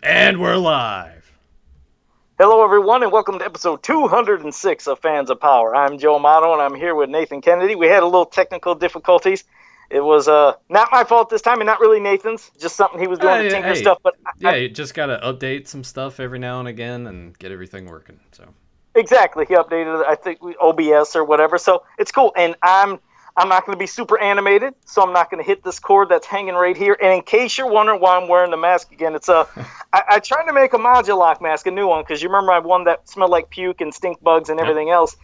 And we're live. Hello, everyone, and welcome to episode 206 of Fans of Power. I'm Joe Amato, and I'm here with Nathan Kennedy. We had a little technical difficulties. It was not my fault this time, and not really Nathan's. Just something he was doing to tinker stuff. But you just got to update some stuff every now and again and get everything working. So exactly, he updated, I think, OBS or whatever. So it's cool, and I'm not going to be super animated, so I'm not going to hit this cord that's hanging right here. And in case you're wondering why I'm wearing the mask again, it's I tried to make a Modulok mask, a new one, because you remember I had one that smelled like puke and stink bugs and everything else.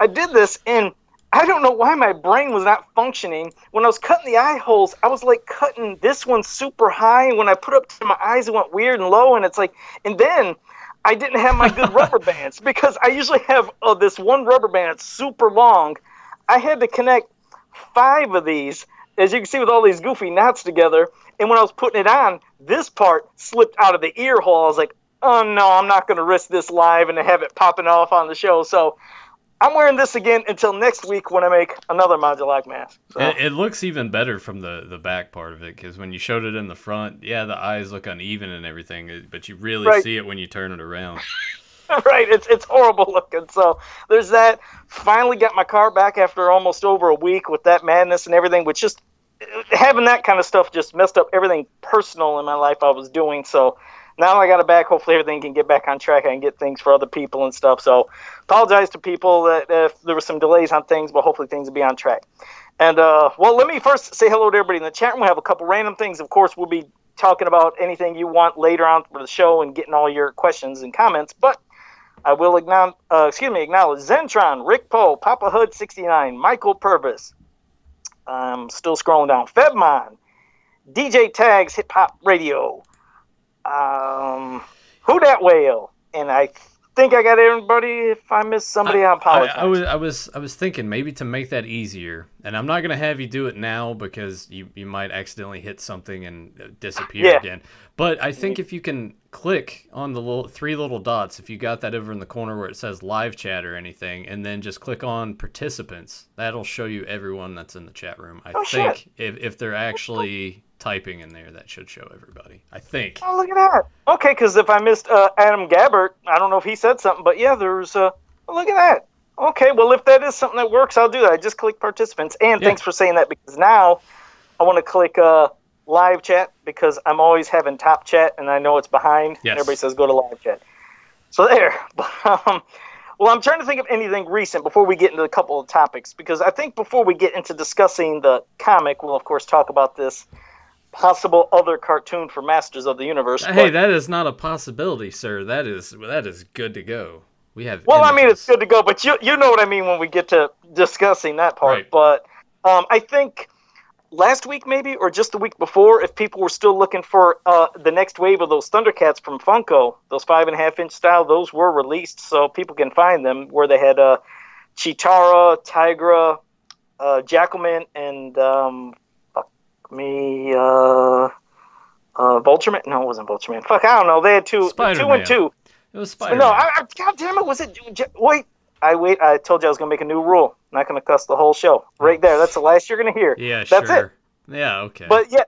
I did this, and I don't know why my brain was not functioning. When I was cutting the eye holes, I was like cutting this one super high, and when I put up to my eyes, it went weird and low, and it's like, and then I didn't have my good rubber bands, because I usually have this one rubber band that's super long. I had to connect 5 of these, as you can see, with all these goofy knots together. And when I was putting it on, this part slipped out of the ear hole. I was like, oh no, I'm not going to risk this live and have it popping off on the show. So I'm wearing this again until next week when I make another Modulok mask. So. It looks even better from the back part of it, because when you showed it in the front, yeah, the eyes look uneven and everything, but you really see it when you turn it around. Right, it's horrible looking. So there's that. Finally got my car back after almost over a week with that madness and everything, which just having that kind of stuff just messed up everything personal in my life I was doing. So now I got it back. Hopefully everything can get back on track. I can get things for other people and stuff. So apologize to people that if there were some delays on things, but hopefully things will be on track. And well, let me first say hello to everybody in the chat room. We have a couple random things. Of course, we'll be talking about anything you want later on for the show and getting all your questions and comments. But I will acknowledge Zentron, Rick Poe, Papa Hood 69, Michael Purvis. I'm still scrolling down. Febmon, DJ Tags, Hip Hop Radio. Who Dat Whale? And I think I got everybody. If I missed somebody, I apologize. I was thinking maybe to make that easier, and I'm not going to have you do it now because you might accidentally hit something and disappear again. But I think if you can click on the 3 little dots, if you got that over in the corner where it says live chat or anything, and then just click on participants, that'll show you everyone that's in the chat room. I think if they're actually typing in there, that should show everybody, I think. Oh, look at that. Okay, because if I missed Adam Gabbert, I don't know if he said something, but yeah, there's look at that. Okay, well, if that is something that works, I'll do that. I just click participants. And thanks for saying that, because now I want to click live chat, because I'm always having top chat, and I know it's behind. Yes. Everybody says go to live chat. So there. Well, I'm trying to think of anything recent before we get into a couple of topics, because I think before we get into discussing the comic, we'll, of course, talk about this possible other cartoon for Masters of the Universe. Hey, that is not a possibility, sir. That is good to go. We have images. I mean, it's good to go, but you know what I mean when we get to discussing that part. Right. But I think last week maybe, or just the week before, if people were still looking for the next wave of those Thundercats from Funko, those 5.5-inch style, those were released, so people can find them, where they had Chitara, Tigra, Jackalman, and Vultureman? No, it wasn't Vultureman. Fuck, I don't know. They had 2 and 2. It was Spider-Man. No, God damn it, was it? Wait. I told you I was going to make a new rule. I'm not going to cuss the whole show. Right there. That's the last you're going to hear. Yeah, That's sure. it. Yeah, okay. But yeah,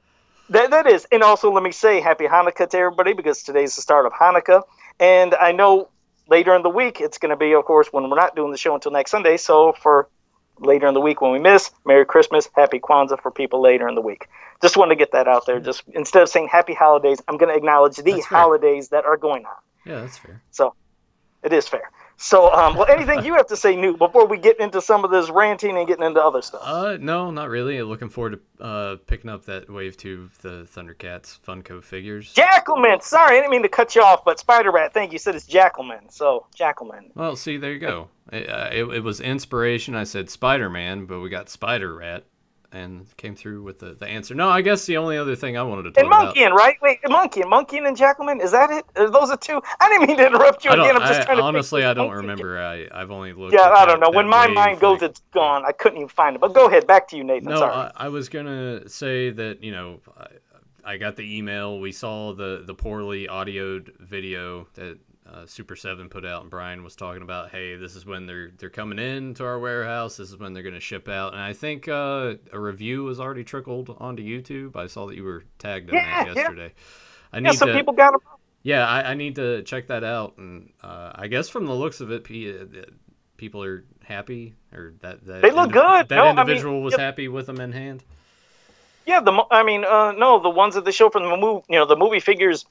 that is. And also, let me say Happy Hanukkah to everybody, because today's the start of Hanukkah. And I know later in the week, it's going to be, of course, when we're not doing the show until next Sunday. So for later in the week when we miss, Merry Christmas, Happy Kwanzaa for people later in the week. Just wanted to get that out there. Just instead of saying Happy Holidays, I'm going to acknowledge the holidays that are going on. Yeah, that's fair. So it is fair. So, well, anything you have to say, Newt, before we get into some of this ranting and getting into other stuff? No, not really. Looking forward to picking up that Wave 2 of the Thundercats Funko figures. Jackalman! Sorry, I didn't mean to cut you off, but Spider-Rat, thank you. You said it's Jackalman, so Jackalman. Well, see, there you go. It was inspiration. I said Spider-Man, but we got Spider-Rat, and came through with the answer. No, I guess the only other thing I wanted to talk about... And Monkeyin, right? Wait, Monkeyin and Jackalman? Is that it? Are those the 2? I didn't mean to interrupt you again. I'm just trying to... Honestly, I don't remember. I've only looked at I don't know. When my mind goes, it's gone. I couldn't even find it. But go ahead. Back to you, Nathan. No, sorry. I was going to say that, I got the email. We saw the poorly audioed video that Super 7 put out, and Brian was talking about, hey, this is when they're coming in to our warehouse, this is when they're going to ship out. And I think a review was already trickled onto YouTube. I saw that you were tagged in that yesterday. Some people got them. Yeah, I need to check that out, and I guess from the looks of it, people are happy, or They look good. that No, I mean, individual was happy with them in hand. yeah. No, the ones that they show from the movie, the movie figures,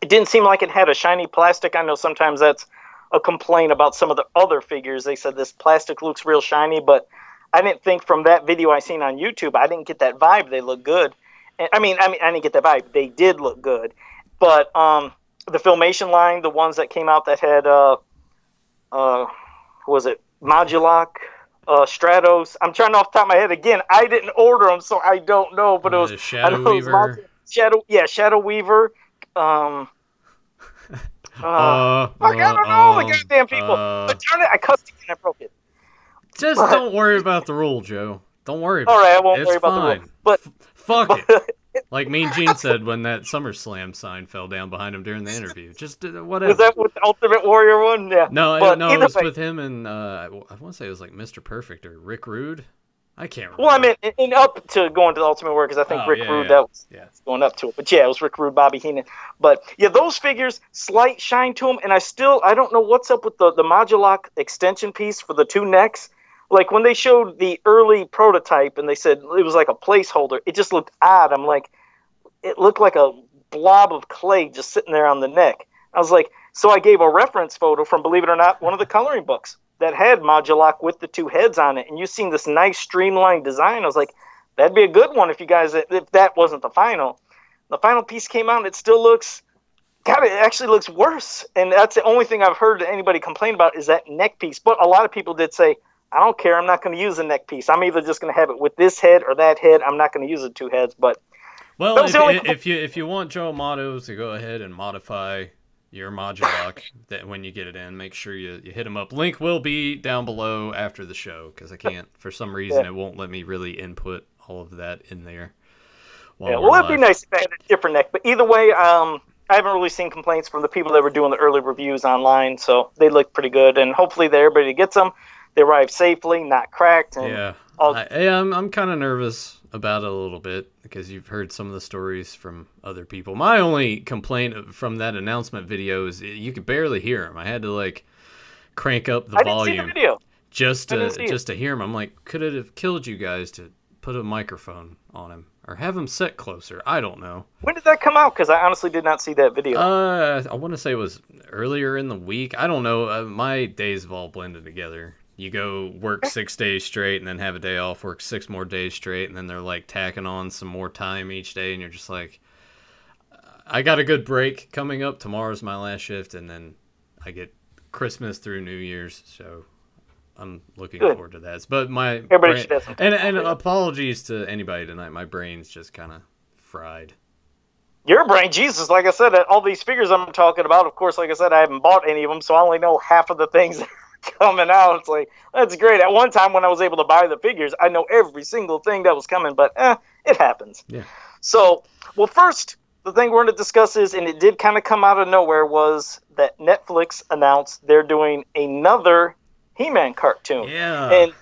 it didn't seem like it had a shiny plastic. I know sometimes that's a complaint about some of the other figures. They said this plastic looks real shiny, but I didn't think from that video I seen on YouTube, I didn't get that vibe. They look good. And, I didn't get that vibe. They did look good, but the Filmation line, the ones that came out that had what was it, Modulok, Stratos. I'm trying off the top of my head again. I didn't order them, so I don't know. But it was Shadow Weaver. Shadow Weaver. I don't know the goddamn people. I cussed again. I broke it. Just don't worry about the rule, Joe. Don't worry about it. All right, I won't worry about the rule. But fuck it. Like Mean Gene said when that SummerSlam sign fell down behind him during the interview. Just whatever. Was that with the Ultimate Warrior one? Yeah. No, it was with him and I want to say it was like Mr. Perfect or Rick Rude. I can't remember. Well, I mean, and up to going to the Ultimate Warrior, because I think Rick Rude, that was going up to it. But yeah, it was Rick Rude, Bobby Heenan. But yeah, those figures, slight shine to them. And I don't know what's up with the Modulok extension piece for the two necks. Like when they showed the early prototype and they said it was like a placeholder, it just looked odd. I'm like, it looked like a blob of clay just sitting there on the neck. I was like, so I gave a reference photo from, believe it or not, one of the coloring books that had Modulok with the two heads on it. And you seen this nice streamlined design. I was like, that'd be a good one if that wasn't the final. The final piece came out and it still looks, God, it actually looks worse. And that's the only thing I've heard anybody complain about is that neck piece. But a lot of people did say, I don't care. I'm not going to use the neck piece. I'm either just going to have it with this head or that head. I'm not going to use the two heads. But well, if you want Joe Amato to go ahead and modify your Modulok that when you get it in, make sure you hit him up. Link will be down below after the show because I can't, for some reason, it won't let me really input all of that in there. Well, it'd be nice if I had a different neck. But either way, I haven't really seen complaints from the people that were doing the early reviews online, so they look pretty good. And hopefully everybody gets them. They arrive safely, not cracked. And I'm kind of nervous about it a little bit because you've heard some of the stories from other people. My only complaint from that announcement video is you could barely hear him. I had to like crank up the volume see the video. just to hear him. I'm like, could it have killed you guys to put a microphone on him or have him sit closer? I don't know. When did that come out? Because I honestly did not see that video. I want to say it was earlier in the week. I don't know. My days have all blended together. You go work 6 days straight and then have a day off, work 6 more days straight, and then they're like tacking on some more time each day, and you're just like, I got a good break coming up. Tomorrow's my last shift, and then I get Christmas through New Year's, so I'm looking forward to that. But and apologies to anybody tonight. My brain's just kind of fried. Your brain, Jesus, like I said, all these figures I'm talking about, of course, like I said, I haven't bought any of them, so I only know half of the things coming out. It's like, that's great. At one time when I was able to buy the figures, I know every single thing that was coming, but it happens. Yeah. So, well, first, the thing we're going to discuss is, and it did kind of come out of nowhere, was that Netflix announced they're doing another He-Man cartoon. Yeah. And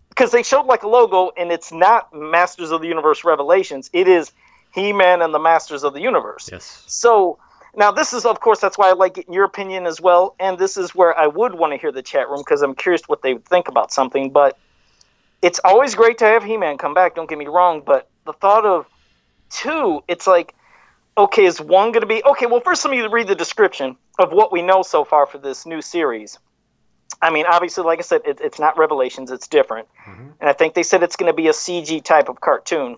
because they showed like a logo, and it's not Masters of the Universe Revelations. It is He-Man and the Masters of the Universe. Yes. So now, this is, of course, that's why I like getting your opinion as well, and this is where I would want to hear the chat room, because I'm curious what they would think about something, but it's always great to have He-Man come back, don't get me wrong, but the thought of 2, it's like, okay, is 1 going to be... Okay, well, first let me read the description of what we know so far for this new series. I mean, obviously, like I said, it's not Revelations, it's different, and I think they said it's going to be a CG type of cartoon.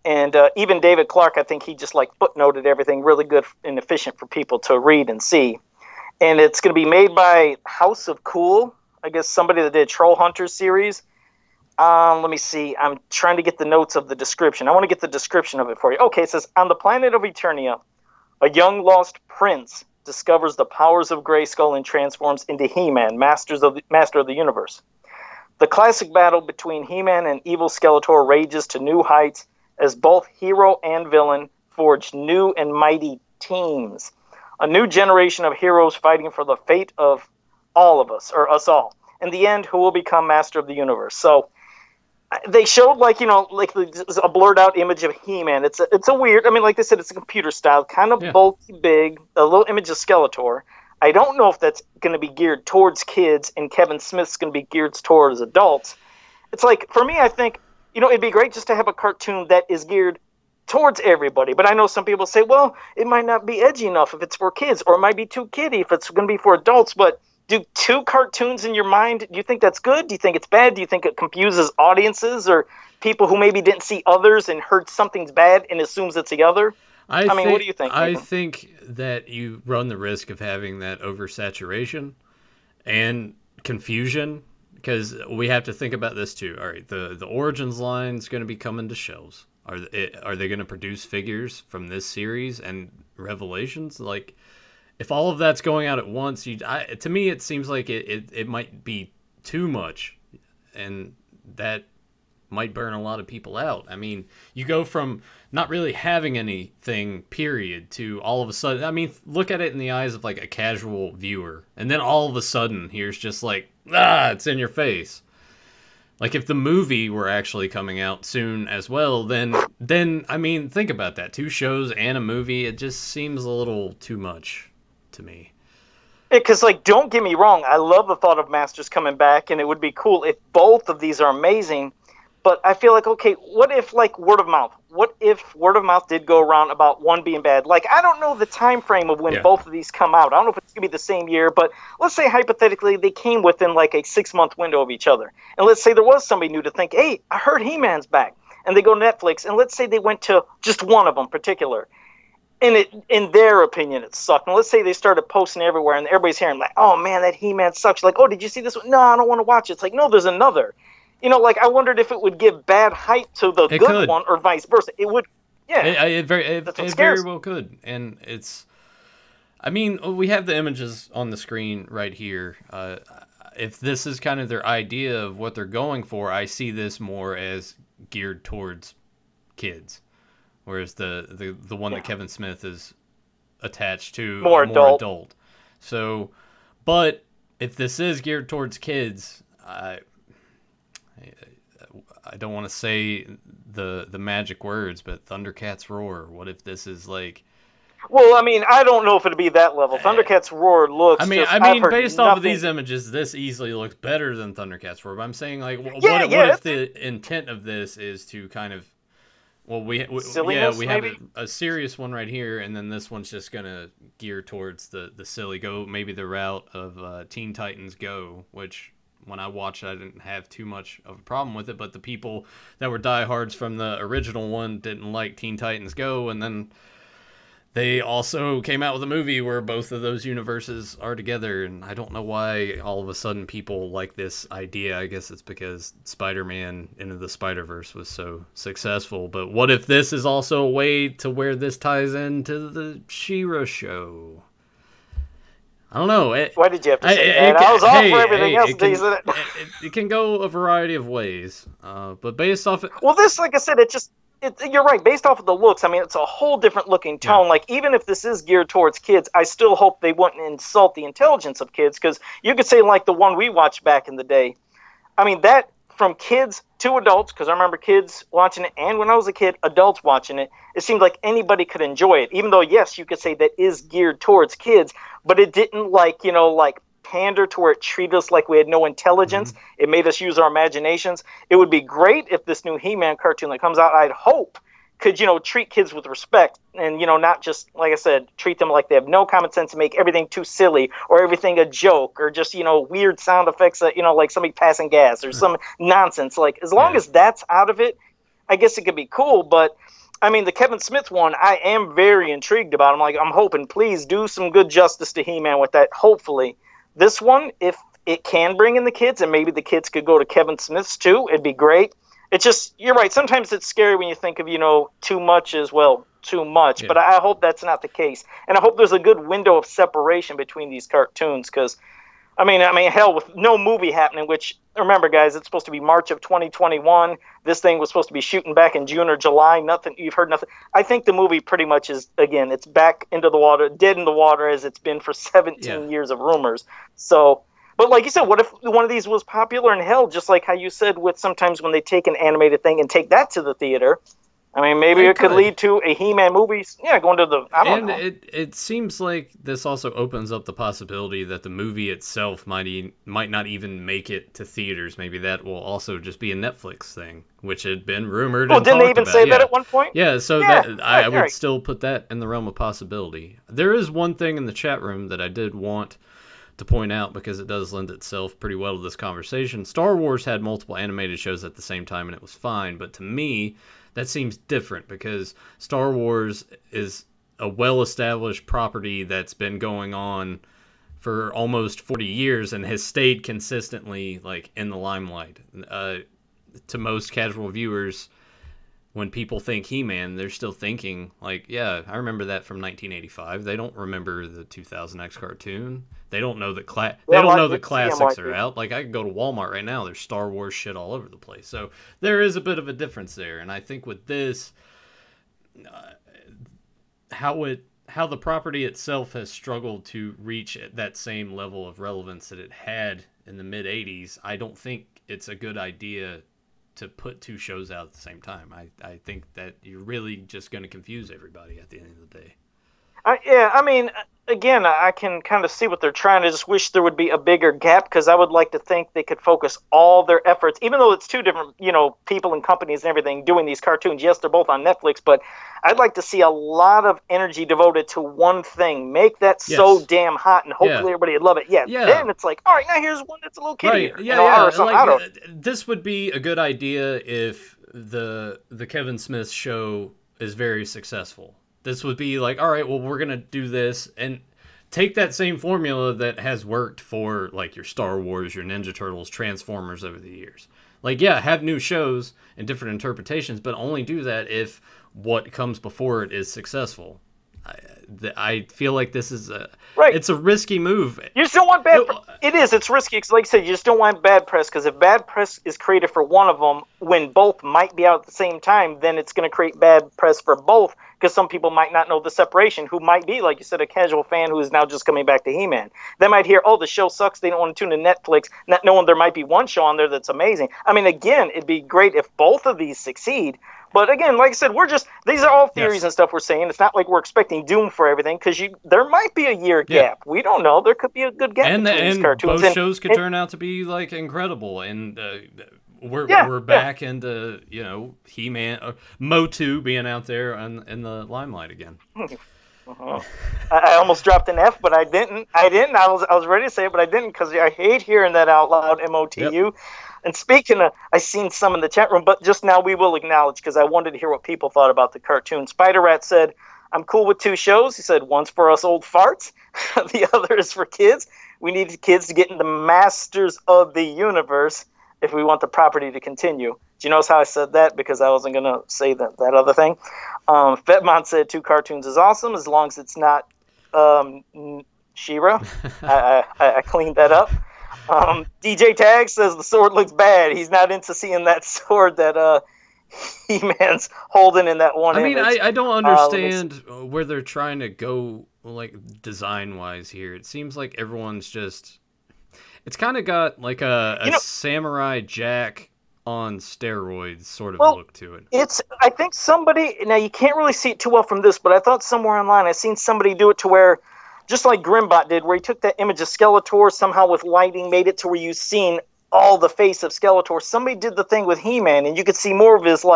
And even David Clark, I think he just like footnoted everything really good and efficient for people to read and see. And it's going to be made by House of Cool, I guess somebody that did Troll Hunters series. Let me see. I'm trying to get the notes of the description. I want to get the description of it for you. Okay, it says, on the planet of Eternia, a young lost prince discovers the powers of Grayskull and transforms into He-Man, master of the universe. The classic battle between He-Man and evil Skeletor rages to new heights as both hero and villain forge new and mighty teams. A new generation of heroes fighting for the fate of all of us, or us all. In the end, who will become master of the universe? So, they showed like a blurred out image of He-Man. It's a weird. I mean, like they said, it's a computer style, kind of Yeah. bulky, big, a little image of Skeletor. I don't know if that's going to be geared towards kids, and Kevin Smith's going to be geared towards adults. It's like, for me, I think it'd be great just to have a cartoon that is geared towards everybody. But I know some people say, well, it might not be edgy enough if it's for kids, or it might be too kiddie if it's going to be for adults. But do two cartoons in your mind, do you think that's good? Do you think it's bad? Do you think it confuses audiences or people who maybe didn't see others and heard something's bad and assumes it's the other? I mean, what do you think? I think that you run the risk of having that oversaturation and confusion, because we have to think about this too. All right, the Origins line is going to be coming to shelves. Are they going to produce figures from this series and Revelations? Like, if all of that's going out at once, to me it seems like it might be too much, and that might burn a lot of people out. I mean, you go from not really having anything, period, to all of a sudden, I mean, look at it in the eyes of like a casual viewer, and then all of a sudden here's just like, it's in your face. Like, if the movie were actually coming out soon as well, then I mean, think about that. 2 shows and a movie, it just seems a little too much to me. Because, like, don't get me wrong, I love the thought of Masters coming back, and it would be cool if both of these are amazing. But I feel like, okay, what if, like, word of mouth? What if word of mouth did go around about one being bad? Like, I don't know the time frame of when both of these come out. I don't know if it's going to be the same year, but let's say, hypothetically, they came within, like, a 6-month window of each other. And let's say there was somebody new to think, hey, I heard He-Man's back. And they go to Netflix, and let's say they went to just one of them in particular. And in their opinion, it sucked. And let's say they started posting everywhere, and everybody's hearing, like, oh, man, that He-Man sucks. Like, oh, did you see this one? No, I don't want to watch it. It's like, no, there's another. Like, I wondered if it would give bad hype to the good one or vice versa. It would, yeah. It very well could. And it's, I mean, we have the images on the screen right here. If this is kind of their idea of what they're going for, I see this more as geared towards kids. Whereas the one that Kevin Smith is attached to, more adult. So, but if this is geared towards kids, I don't want to say the magic words, but Thundercats Roar. What if this is like? Well, I mean, I don't know if it'd be that level. Thundercats Roar looks. I mean, based off of these images, this easily looks better than Thundercats Roar. But I'm saying, like, what if the intent of this is to kind of, we have a serious one right here, and then this one's just gonna gear towards the silly, go maybe the route of Teen Titans Go, which, when I watched it, I didn't have too much of a problem with it, but the people that were diehards from the original one didn't like Teen Titans Go, and then they also came out with a movie where both of those universes are together, and I don't know why all of a sudden people like this idea. I guess it's because Spider-Man Into the Spider-Verse was so successful, but what if this is also a way to where this ties into the She-Ra show? I don't know. Why did you have to say that? I was all for everything else. It can go a variety of ways, but based off... Well, this, like I said, you're right. Based off of the looks, I mean, it's a whole different looking tone. Yeah. Like, even if this is geared towards kids, I still hope they wouldn't insult the intelligence of kids, because you could say, like, the one we watched back in the day. I mean, that, from kids to adults, because I remember kids watching it, and when I was a kid, adults watching it, it seemed like anybody could enjoy it. Even though, yes, you could say that is geared towards kids, but it didn't, like, pander to where it treated us like we had no intelligence. Mm-hmm. It made us use our imaginations. It would be great if this new He-Man cartoon that comes out, I'd hope, could, treat kids with respect and, not just, like I said, treat them like they have no common sense and make everything too silly or everything a joke or just, weird sound effects that, like somebody passing gas or some nonsense. Like, as long as that's out of it, I guess it could be cool. But, I mean, the Kevin Smith one, I am very intrigued about. I'm hoping, please do some good justice to He-Man with that, hopefully. This one, if it can bring in the kids, and maybe the kids could go to Kevin Smith's too, it'd be great. It's just, you're right, sometimes it's scary when you think of, too much as well, too much. Yeah. But I hope that's not the case. And I hope there's a good window of separation between these cartoons, because, I mean, hell, with no movie happening, which, remember, guys, it's supposed to be March of 2021. This thing was supposed to be shooting back in June or July. Nothing, you've heard nothing. I think the movie pretty much is, again, it's back into the water, dead in the water as it's been for 17 years of rumors. So But like you said, what if one of these was popular and held, just like how you said with sometimes when they take an animated thing and take that to the theater? I mean, maybe it could lead to a He-Man movie. Yeah, going to the, I don't know. And it seems like this also opens up the possibility that the movie itself might not even make it to theaters. Maybe that will also just be a Netflix thing, which had been rumored. Oh, and didn't they even about. say that at one point? Yeah, so that I would still put that in the realm of possibility. There is one thing in the chat room that I did want to point out because it does lend itself pretty well to this conversation. Star Wars had multiple animated shows at the same time, and it was fine. But to me, that seems different because Star Wars is a well-established property that's been going on for almost 40 years and has stayed consistently like in the limelight. To most casual viewers, when people think He-Man, they're still thinking like, yeah, I remember that from 1985. They don't remember the 2000X cartoon. They don't know that they don't know the classics are out. Like, I could go to Walmart right now. There's Star Wars shit all over the place. So there is a bit of a difference there. And I think with this, how the property itself has struggled to reach that same level of relevance that it had in the mid 80s, I don't think it's a good idea to put two shows out at the same time. I think that you're really just going to confuse everybody at the end of the day. Yeah, I mean, again, I can kind of see what they're trying to. Just wish there would be a bigger gap because I would like to think they could focus all their efforts, even though it's two different, people and companies and everything doing these cartoons. Yes, they're both on Netflix, but I'd like to see a lot of energy devoted to one thing. Make that so damn hot, and hopefully everybody would love it. Yeah. Then it's like, all right, now here's one that's a little kiddier. This would be a good idea if the Kevin Smith show is very successful. This would be like, all right, well, we're going to do this and take that same formula that has worked for like your Star Wars, your Ninja Turtles, Transformers over the years. Like, yeah, have new shows and different interpretations, but only do that if what comes before it is successful. I feel like this is it's a risky move. You just don't want bad It is. It's risky. Because like I said, you just don't want bad press. Because if bad press is created for one of them when both might be out at the same time, then it's going to create bad press for both. Because some people might not know the separation, who might be, like you said, a casual fan who is now just coming back to He-Man. They might hear, oh, the show sucks. They don't want to tune in Netflix, not knowing there might be one show on there that's amazing. I mean, again, it'd be great if both of these succeed. But again, like I said, these are all theories and stuff we're saying. It's not like we're expecting doom for everything because there might be a year gap. We don't know. There could be a good gap between these cartoons. Both shows could turn out to be like incredible. And we're back into He-Man, Motu being out there in the limelight again. I almost dropped an F, but I didn't. I was ready to say it, but I didn't because I hate hearing that out loud. MOTU. Yep. And speaking of, I seen some in the chat room, but just now we will acknowledge because I wanted to hear what people thought about the cartoon. Spider Rat said, "I'm cool with two shows." He said, "One's for us old farts, the other is for kids. We need kids to get into Masters of the Universe if we want the property to continue." Do you notice how I said that? Because I wasn't going to say that other thing. Fetmont said 2 cartoons is awesome as long as it's not She-Ra. I cleaned that up. DJ Tag says the sword looks bad. He's not into seeing that sword that He-Man's holding in that one image. I mean, I don't understand where they're trying to go, like, design-wise here. It seems like everyone's just... It's kind of got, like, a Samurai Jack on steroids sort of look to it. I think somebody... Now, you can't really see it too well from this, but I thought somewhere online I seen somebody do it to where... Just like Grimbot did, where he took that image of Skeletor, somehow with lighting made it to where you've seen all the face of Skeletor. Somebody did the thing with He-Man, and you could see more of his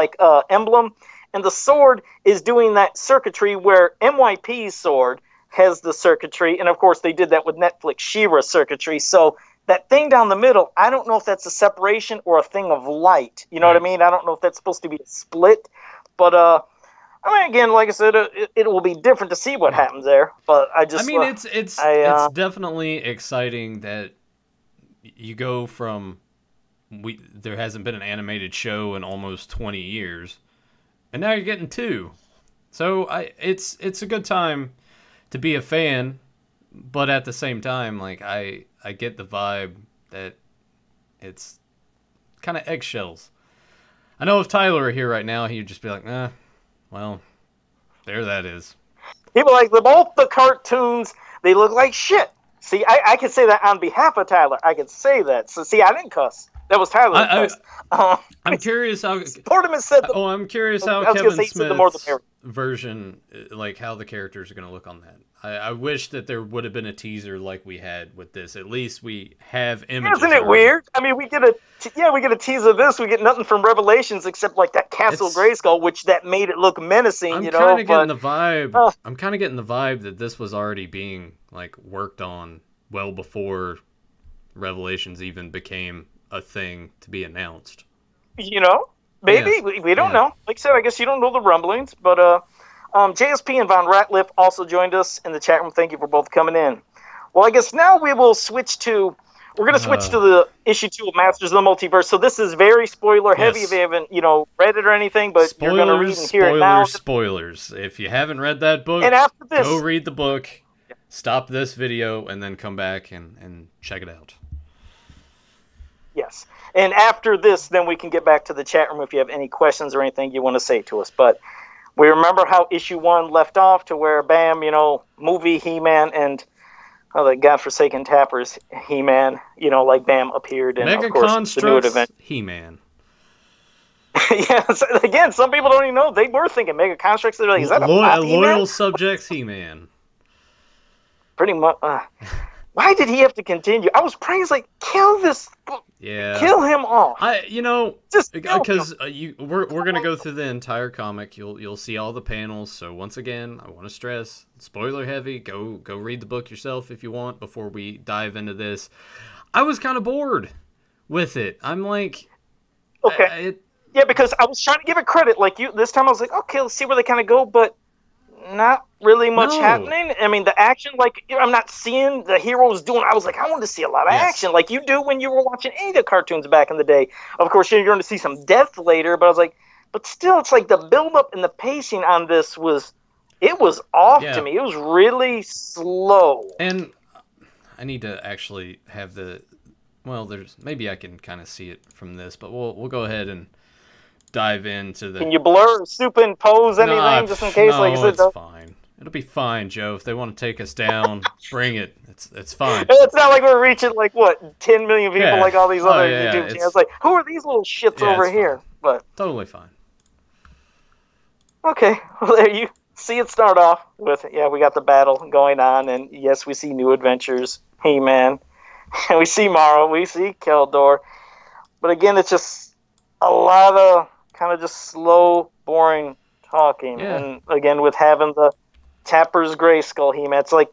emblem. And the sword is doing that circuitry where MYP's sword has the circuitry. And, of course, they did that with Netflix She-Ra circuitry. So that thing down the middle, I don't know if that's a separation or a thing of light. You know what I mean? I don't know if that's supposed to be a split. But, I mean, again, like I said, it will be different to see what happens there. But it's definitely exciting that you go from there hasn't been an animated show in almost 20 years, and now you're getting 2. So it's a good time to be a fan, but at the same time, like I get the vibe that it's kind of eggshells. I know if Tyler were here right now, he'd just be like, nah. Well, there that is. People like both the cartoons, they look like shit. See, I could say that on behalf of Tyler. I could say that. So, see, I didn't cuss. That was Tyler that cussed. I'm curious how. Portman said. I'm curious how I was Kevin say he said the more the Smith's merrier. version, like how the characters are going to look on that. I wish that there would have been a teaser like we had with this. At least we have images. Isn't it weird? I mean, we get a teaser of this. We get nothing from Revelations except like that Castle Grayskull, which that made it look menacing. I'm you know, kind of getting the vibe. I'm kind of getting the vibe that this was already being like worked on well before Revelations even became a thing to be announced. You know, maybe we don't know. Like I said, I guess you don't know the rumblings, but JSP and Von Ratliff also joined us in the chat room. Thank you for both coming in. Well, I guess now we will switch to. We're going to switch to the issue 2 of Masters of the Multiverse. So this is very spoiler heavy. If you haven't, read it or anything, but you're going to read and hear it now. Spoilers. If you haven't read that book, and after this, go read the book. Stop this video and then come back and check it out. Yes. And after this, then we can get back to the chat room if you have any questions or anything you want to say to us. But we remember how issue 1 left off to where, bam, movie He-Man and the godforsaken Tapper's He-Man, like bam, appeared. And, of course, the new event. He-Man. Yes. Again, some people don't even know. They were thinking Mega Constructs. They're like, is that a loyal subjects He-Man? Pretty much. Why did he have to continue? I was praying, like, kill this. Yeah. Kill him off. Just because we're gonna go through the entire comic. You'll see all the panels. So once again, I want to stress, spoiler heavy. Go read the book yourself if you want before we dive into this. I was kind of bored with it. I'm like, okay, yeah, because I was trying to give it credit. Like you, this time I was like, okay, let's see where they kind of go, but not really much happening. I mean, the action, like, I'm not seeing the heroes doing. I was like, I want to see a lot of action, like you do when you were watching any of the cartoons back in the day. Of course, you're going to see some death later, but I was like, but still, it's like the build-up and the pacing on this was off to me. It was really slow. And I need to actually have maybe I can kind of see it from this, but we'll go ahead and dive into the. Can you blur, superimpose anything just in case? Like you said, it's fine. It'll be fine, Joe. If they want to take us down, bring it. It's fine. It's not like we're reaching 10 million people like all these other YouTube channels. Like, who are these little shits over here? But totally fine. Okay, well there you see it start off with we got the battle going on, and yes, we see New Adventures, He-Man, and we see Mara, we see Keldor, but again, it's just a lot of kind of just slow, boring talking. And again, with having the Tapper's Grayskull He-Man, it's like,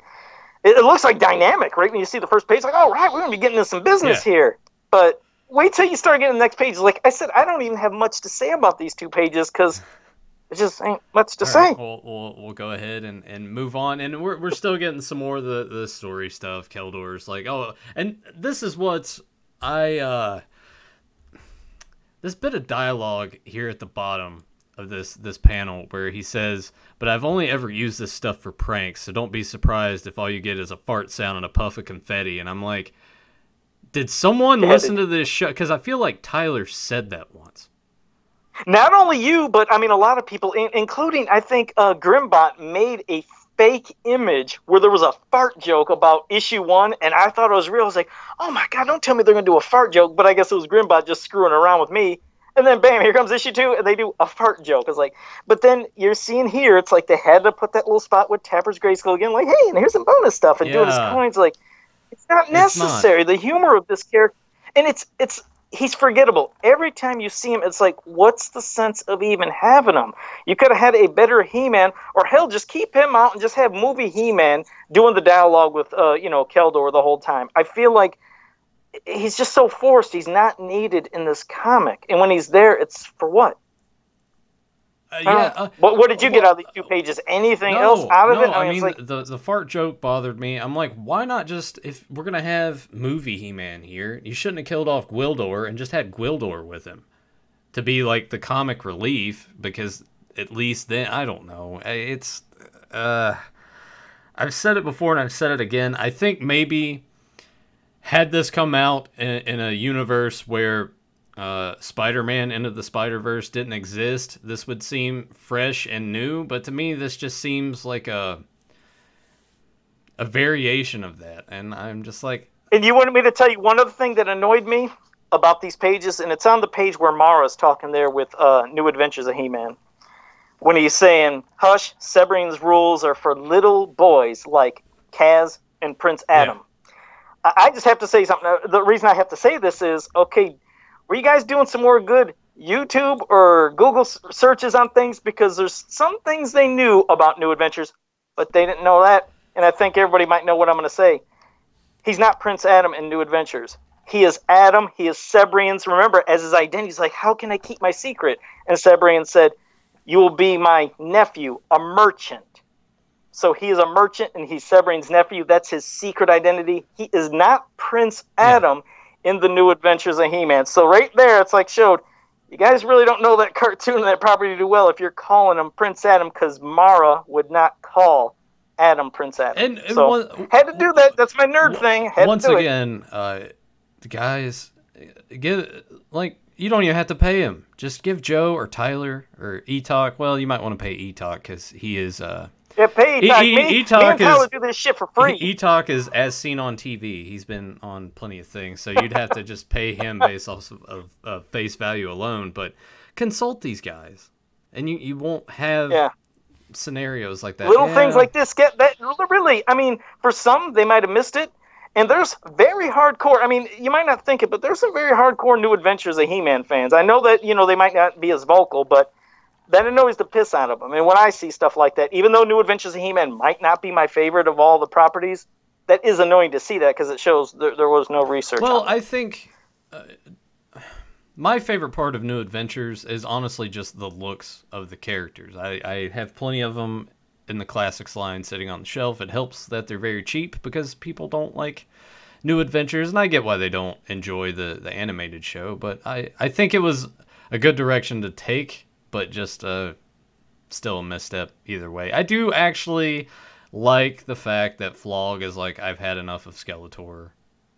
it looks like dynamic, right? When you see the first page, like, oh, right, we're going to be getting into some business here. But wait till you start getting the next page. Like I said, I don't even have much to say about these 2 pages because it just ain't much to say. We'll go ahead and move on. And we're still getting some more of the story stuff. Keldor's like, and this is what this bit of dialogue here at the bottom of this panel where he says, but I've only ever used this stuff for pranks, so don't be surprised if all you get is a fart sound and a puff of confetti. And I'm like, did someone listen to this show? Because I feel like Tyler said that once. Not only you, but I mean a lot of people, including I think Grimbot made a fake image where there was a fart joke about issue 1, and I thought it was real. I was like, oh my god, don't tell me they're going to do a fart joke, but I guess it was Grimbot just screwing around with me. And then bam, here comes issue 2, and they do a fart joke. It's like, but then you're seeing here, it's like they had to put that little spot with Tapper's Grayskull again, like, hey, and here's some bonus stuff, and doing his coins, like, it's not necessary. It's not. The humor of this character, and it's he's forgettable. Every time you see him, it's like, what's the sense of even having him? You could have had a better He-Man, or hell, just keep him out and just have movie He-Man doing the dialogue with, Keldor the whole time. I feel like he's just so forced. He's not needed in this comic. And when he's there, it's for what? What did you get out of these 2 pages? Anything else out of it? I mean the fart joke bothered me. I'm like, why not just, if we're going to have movie He-Man here, you shouldn't have killed off Gwildor and just had Gwildor with him to be like the comic relief, because at least then, I don't know. It's, I've said it before and I've said it again. I think maybe had this come out in a universe where Spider-Man Into the Spider-Verse didn't exist, this would seem fresh and new, but to me this just seems like a variation of that, and I'm just like. And you wanted me to tell you one other thing that annoyed me about these pages, and it's on the page where Mara's talking there with New Adventures of He-Man. When he's saying, "Hush, Sebrian's rules are for little boys like Kaz and Prince Adam." Yeah. I just have to say something. The reason I have to say this is, okay, were you guys doing some more good YouTube or Google searches on things? Because there's some things they knew about New Adventures, but they didn't know that. And I think everybody might know what I'm going to say. He's not Prince Adam in New Adventures. He is Adam. He is Sebrian's. Remember, as his identity, he's like, how can I keep my secret? And Sebrian said, you will be my nephew, a merchant. So he is a merchant, and he's Sebrian's nephew. That's his secret identity. He is not Prince Adam in the New Adventures of He-Man. So right there, it's like showed, you guys really don't know that cartoon and that property too well if you're calling him Prince Adam, because Mara would not call Adam Prince Adam. And so had to do that. That's my nerd thing. Once again, the guys, you don't even have to pay him. Just give Joe or Tyler or E-Talk. Well, you might want to pay E-Talk because he is... Yeah, pay E-Talk. E-Talk me and Tyler do this shit for free. E-Talk is as seen on TV. He's been on plenty of things, so you'd have to just pay him based off of face value alone. But consult these guys, and you won't have scenarios like that. Little things like this get that really. I mean, for some they might have missed it, and there's very hardcore. I mean, you might not think it, but there's some very hardcore New Adventures of He-Man fans. I know that they might not be as vocal, but that annoys the piss out of them. And when I see stuff like that, even though New Adventures of He-Man might not be my favorite of all the properties, that is annoying to see that because it shows there was no research. Well, I think my favorite part of New Adventures is honestly just the looks of the characters. I have plenty of them in the Classics line sitting on the shelf. It helps that they're very cheap because people don't like New Adventures, and I get why they don't enjoy the animated show, but I think it was a good direction to take, but just still a misstep either way. I do actually like the fact that Flog is like, I've had enough of Skeletor.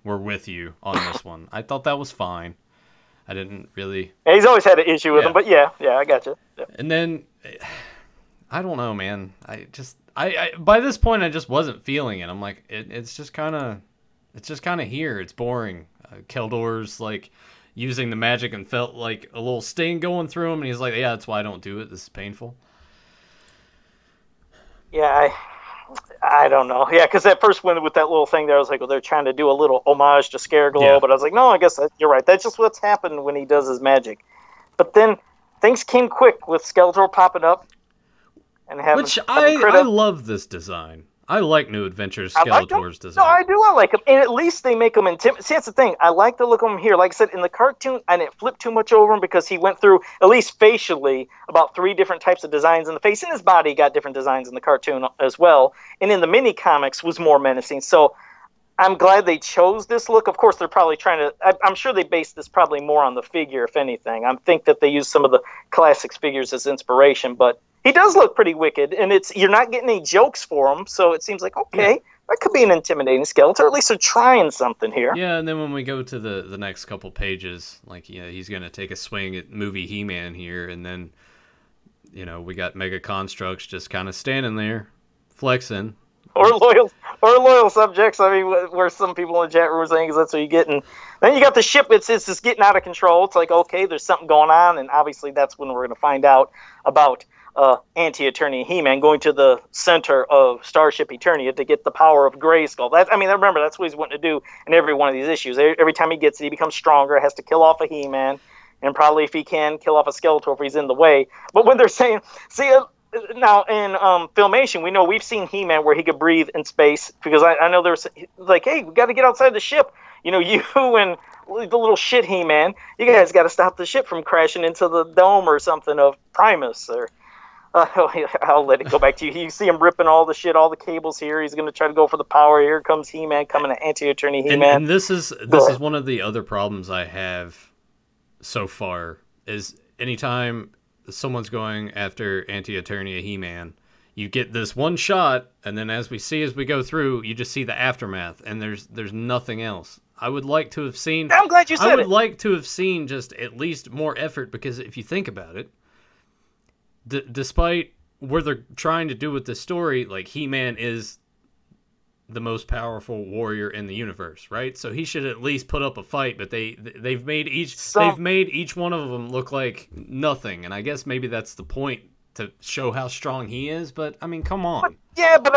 We're with you on this one. I thought that was fine. I didn't really... Yeah, he's always had an issue with him, but yeah, I got you. Yeah. And then, I don't know, man. I by this point, I just wasn't feeling it. I'm like, it's just kind of here. It's boring. Keldor's like using the magic and felt like a little sting going through him, and he's like, yeah, that's why I don't do it. This is painful. Yeah, I don't know. Yeah, because that first one with that little thing there, I was like, well, they're trying to do a little homage to Scareglow, but I was like, no, I guess you're right. That's just what's happened when he does his magic. But then things came quick with Skeletor popping up and having... Which I love this design. I like New Adventures Skeletor's design. No, I do. I like him. And at least they make him intimidating. See, that's the thing. I like the look of him here. Like I said, in the cartoon, I didn't flip too much over him because he went through, at least facially, about 3 different types of designs in the face. And his body got different designs in the cartoon as well. And in the mini comics was more menacing. So I'm glad they chose this look. Of course, they're probably trying to... I'm sure they based this probably more on the figure, if anything. I think that they used some of the Classics figures as inspiration, but... He does look pretty wicked, and you're not getting any jokes for him, so it seems like, okay, that could be an intimidating Skeletor. At least they're trying something here. Yeah, and then when we go to the next couple pages, like, he's going to take a swing at movie He-Man here, and then, we got Mega Constructs just kind of standing there, flexing. Or loyal subjects. I mean, where some people in the chat room were saying, because that's what you get. And then you got the ship. It's just getting out of control. It's like, okay, there's something going on, and obviously that's when we're going to find out about Anti-Eternia He-Man going to the center of Starship Eternia to get the power of Grayskull. Remember, that's what he's wanting to do in every one of these issues. Every time he gets it, he becomes stronger, has to kill off a He-Man, and probably, if he can, kill off a Skeletor if he's in the way. But when they're saying, now in Filmation, we know we've seen He-Man where he could breathe in space, because I know there's like, hey, we got to get outside the ship. You and the little shit He-Man, you guys got to stop the ship from crashing into the dome or something of Primus, or... I'll let it go back to you. You see him ripping all the shit, all the cables here. He's going to try to go for the power. Here comes He-Man coming to Anti-Eternia He-Man. And this is one of the other problems I have so far, is anytime someone's going after Anti-Eternia He-Man, you get this one shot, and then as we go through, you just see the aftermath, and there's nothing else. I would like to have seen... I'm glad you said it. I would like to have seen just at least more effort, because if you think about it, despite what they're trying to do with this story, like, He-Man is the most powerful warrior in the universe, right? So he should at least put up a fight. But they've made each one of them look like nothing, and I guess maybe that's the point, to show how strong he is. But I mean, come on. Yeah, but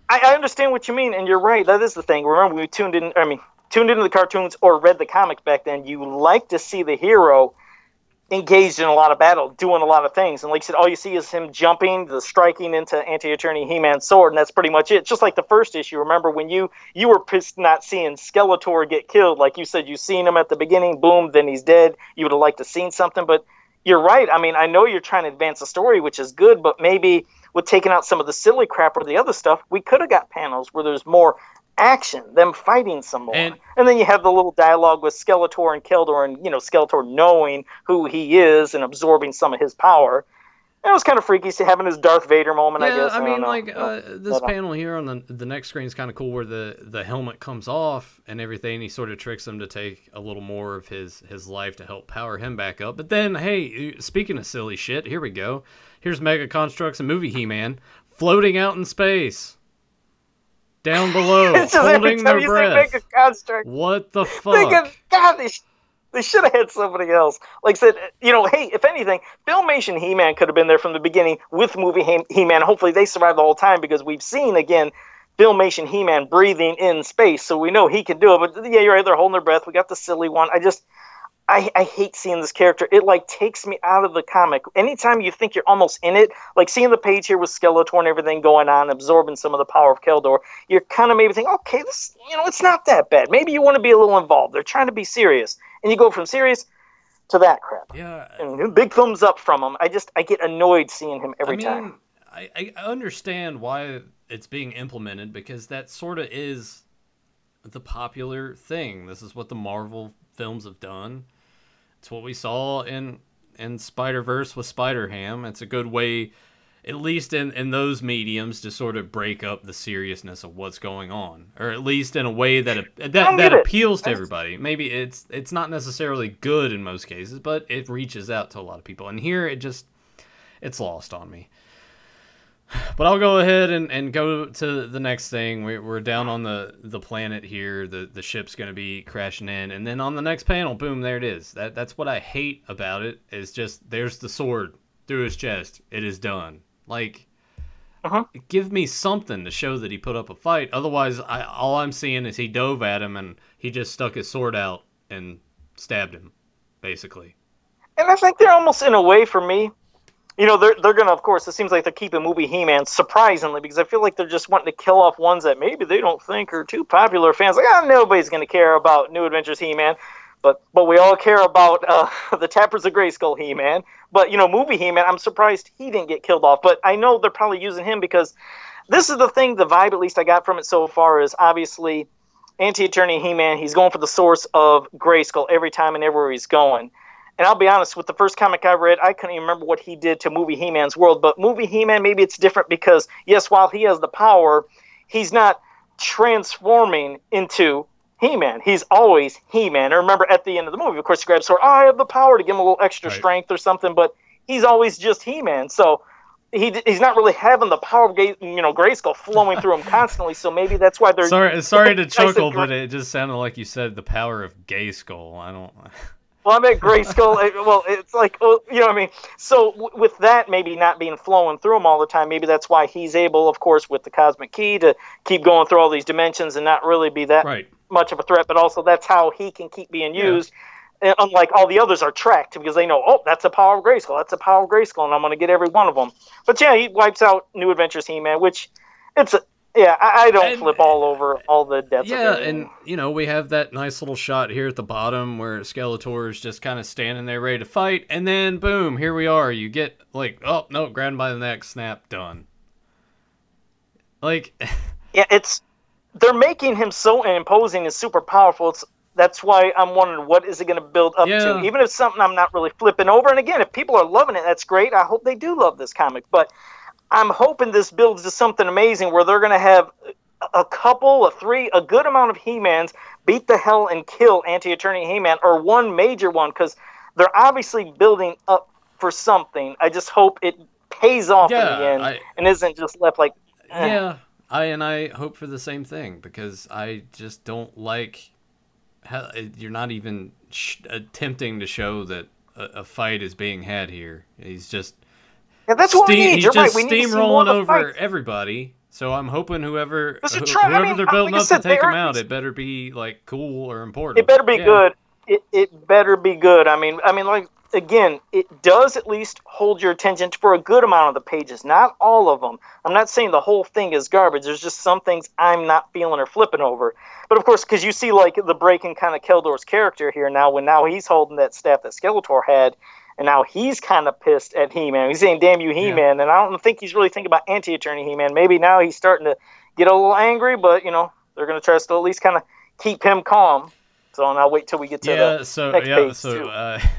I understand what you mean, and you're right. That is the thing. Remember, we tuned into the cartoons or read the comics back then. You like to see the hero engaged in a lot of battle, doing a lot of things. And like I said, all you see is him jumping, the striking into Anti-Attorney He-Man's sword, and that's pretty much it. Just like the first issue. Remember when you were pissed not seeing Skeletor get killed. Like you said, you seen him at the beginning, boom, then he's dead. You would have liked to seen something, but you're right. I mean, I know you're trying to advance the story, which is good, but maybe with taking out some of the silly crap or the other stuff, we could have got panels where there's more action, them fighting some more. And then you have the little dialogue with Skeletor and Keldor, and Skeletor knowing who he is and absorbing some of his power. It was kind of freaky, having his Darth Vader moment, I guess. I mean, this panel here on the next screen is kind of cool, where the helmet comes off and everything. He sort of tricks him to take a little more of his life to help power him back up. But then, hey, speaking of silly shit, here we go. Here's Mega Construx and Movie He-Man floating out in space. Down below, holding their breath. What the fuck? God, they should have had somebody else. Like I said, hey, if anything, Filmation He-Man could have been there from the beginning with Movie He-Man. Hopefully they survived the whole time, because we've seen, again, Filmation He-Man breathing in space, so we know he can do it. But yeah, you're right, they're holding their breath. We got the silly one. I hate seeing this character. It takes me out of the comic. Anytime you think you're almost in it, like seeing the page here with Skeletor and everything going on, absorbing some of the power of Keldor, you're kind of maybe thinking, okay, this, it's not that bad. Maybe you want to be a little involved. They're trying to be serious. And you go from serious to that crap. Yeah. And big thumbs up from him. I get annoyed seeing him every time. I understand why it's being implemented, because that sort of is the popular thing. This is what the Marvel films have done. It's what we saw in Spider-Verse with Spider-Ham. It's a good way, at least in those mediums, to sort of break up the seriousness of what's going on, or at least in a way that appeals to everybody. Maybe it's not necessarily good in most cases, but it reaches out to a lot of people. And here it's lost on me. But I'll go ahead and go to the next thing. We're down on the planet here. The ship's going to be crashing in. And then on the next panel, boom, there it is. That's what I hate about it, is just there's the sword through his chest. It is done. Like, give me something to show that he put up a fight. Otherwise, all I'm seeing is he dove at him and he just stuck his sword out and stabbed him, basically. And I think they're almost, in a way, for me, they're going to, of course, it seems like they're keeping Movie He-Man, surprisingly, because I feel like they're just wanting to kill off ones that maybe they don't think are too popular. Fans like, nobody's going to care about New Adventures He-Man, but we all care about the Tappers of Grayskull He-Man. But, Movie He-Man, I'm surprised he didn't get killed off. But I know they're probably using him because this is the thing, the vibe at least I got from it so far is obviously Anti-Attorney He-Man, he's going for the source of Grayskull every time and everywhere he's going. And I'll be honest, with the first comic I read, I couldn't even remember what he did to Movie He-Man's world. But Movie He-Man, maybe it's different because, yes, while he has the power, he's not transforming into He-Man. He's always He-Man. And remember, at the end of the movie, of course, he grabs sword. I have the power to give him a little extra strength or something. But he's always just He-Man. So he's not really having the power of Grayskull flowing through him constantly. So maybe that's why they're... Sorry to chuckle, but it just sounded like you said the power of Gayskull. I don't... Well, I meant Grayskull. Well, it's like, what I mean? So with that maybe not being flowing through him all the time, maybe that's why he's able, of course, with the Cosmic Key to keep going through all these dimensions and not really be that much of a threat. But also that's how he can keep being used. And unlike all the others are tracked because they know, that's a power of Grayskull. That's a power of Grayskull, and I'm going to get every one of them. But yeah, he wipes out New Adventures He-Man, which I don't flip all over all the deaths. Yeah, and we have that nice little shot here at the bottom where Skeletor is just kind of standing there ready to fight, and then boom, here we are. You get like, oh no, grabbed by the neck, snap, done. Like, yeah, they're making him so imposing and super powerful. That's why I'm wondering what is it going to build up to. Even if it's something I'm not really flipping over. And again, if people are loving it, that's great. I hope they do love this comic, but I'm hoping this builds to something amazing where they're going to have a good amount of He-Mans beat the hell and kill Anti-Attorney He-Man, or one major one, because they're obviously building up for something. I just hope it pays off in the end and isn't just left like... I hope for the same thing, because I just don't like how you're not even attempting to show that a fight is being had here. He's just that's what we need. He's You're just right. We need to see more steamrolling of the over fight. everybody. So I'm hoping whoever I mean, they're building like up to take him out, it better be like cool or important. It better be good. It better be good. I mean, like, again, it does at least hold your attention for a good amount of the pages. Not all of them. I'm not saying the whole thing is garbage. There's just some things I'm not feeling or flipping over. But of course, because you see like the break in kind of Keldor's character here now, when now he's holding that staff that Skeletor had, and now he's kind of pissed at He-Man. He's saying, "Damn you, He-Man!" And I don't think he's really thinking about Anti-Attorney He-Man. Maybe now he's starting to get a little angry, but they're going to try to still at least kind of keep him calm. So I'll wait till we get to the next page.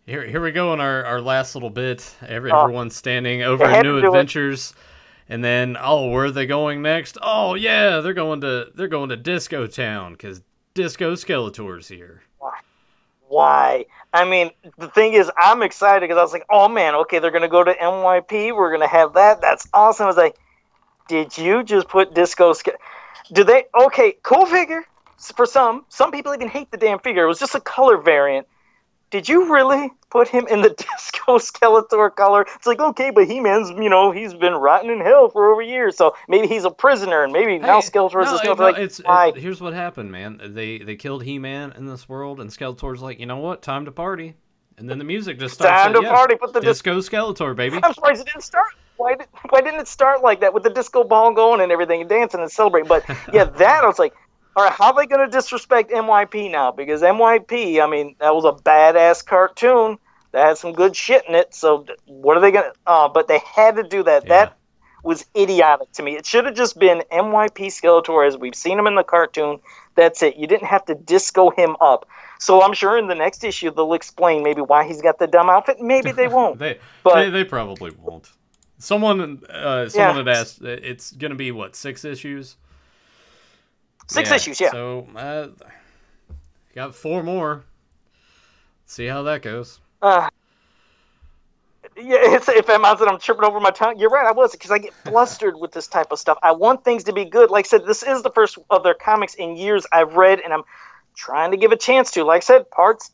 Here we go on our last little bit. Everyone's standing over in New Adventures, and then where are they going next? Oh yeah, they're going to Disco Town because Disco Skeletor's here. Why? I mean, the thing is, I'm excited because I was like, oh man, okay, they're gonna go to NYP. We're gonna have that. That's awesome. I was like, did you just put Disco? Do they? Okay, cool figure. For some people even hate the damn figure. It was just a color variant. Did you really put him in the Disco Skeletor color? It's like, okay, but He-Man's, he's been rotting in hell for over years, so maybe he's a prisoner, and maybe now Skeletor is a Skeletor. Here's what happened, man. They killed He-Man in this world, and Skeletor's like, you know what? Time to party. And then the music just starts. Time to party. Put the Disco Skeletor, baby. I'm surprised it didn't start. Why didn't it start like that with the disco ball going and everything and dancing and celebrating? But yeah, I was like, all right, how are they going to disrespect NYP now? Because NYP, I mean, that was a badass cartoon that had some good shit in it. So what are they going to? But they had to do that. Yeah. That was idiotic to me. It should have just been NYP Skeletor as we've seen him in the cartoon. That's it. You didn't have to disco him up. So I'm sure in the next issue they'll explain maybe why he's got the dumb outfit. Maybe they won't. they probably won't. Someone had asked. It's going to be what, 6 issues? 6 issues, yeah. So, got 4 more. See how that goes. If I'm honest, I'm tripping over my tongue. You're right, I was, because I get flustered with this type of stuff. I want things to be good. Like I said, this is the first of their comics in years I've read, and I'm trying to give a chance to. Like I said, parts,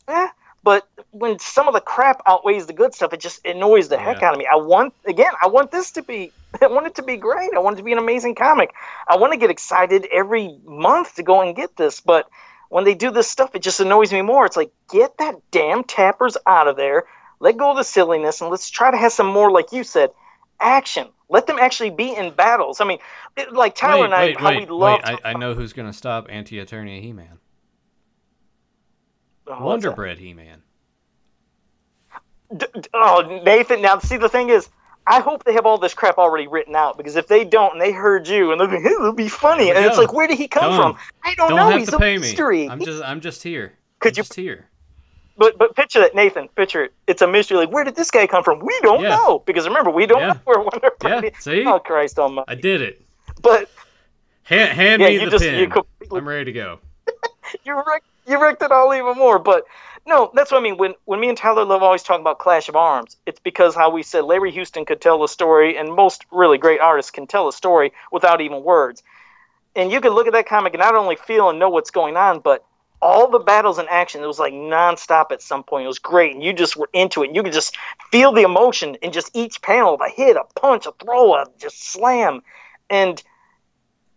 but when some of the crap outweighs the good stuff, it just annoys the heck out of me. I want this to be, I want it to be great. I want it to be an amazing comic. I want to get excited every month to go and get this, but when they do this stuff, it just annoys me more. It's like, get that damn Tappers out of there, let go of the silliness, and let's try to have some more, like you said, action. Let them actually be in battles. I mean, like Tyler and I, we love... I know who's going to stop Anti-Attorney He-Man. Wonder Bread He-Man. Nathan, now see, the thing is, I hope they have all this crap already written out, because if they don't and they heard you and they're like, hey, it'll be funny, and it's like, where did he come from? I don't know. He's a mystery. I'm just here. Just here. But picture that, Nathan. Picture it. It's a mystery. Like, where did this guy come from? We don't know, because remember, we don't know where Wonder Bread. Yeah, see? Oh, Christ Almighty! I did it. But hand me the pen. I'm ready to go. You wrecked it all even more. But no, that's what I mean. When me and Tyler Love always talk about Clash of Arms, it's because how we said Larry Houston could tell a story, and most really great artists can tell a story without even words. And you could look at that comic and not only feel and know what's going on, but all the battles and action, it was like nonstop at some point. It was great, and you just were into it. You could just feel the emotion in just each panel, a hit, a punch, a throw, a just slam, and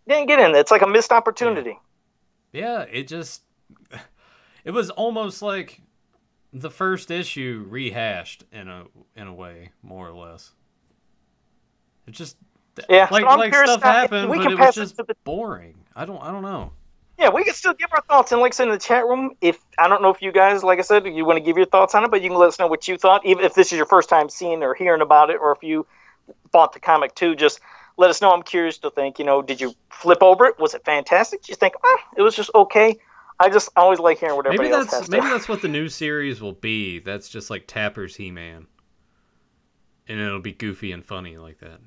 didn't get in there. It's like a missed opportunity. Yeah, it was almost like the first issue rehashed in a way, more or less. It just like stuff happened, but it was just boring. I don't know. Yeah, we can still give our thoughts, and like I said in the chat room, I don't know if you guys, like I said, you want to give your thoughts on it, but you can let us know what you thought, even if this is your first time seeing or hearing about it, or if you bought the comic too. Just let us know. I'm curious to think. Did you flip over it? Was it fantastic? Did you think, it was just okay? I always like hearing what everybody else has to. Maybe that's what the new series will be. That's just like Tapper's He-Man, and it'll be goofy and funny like that.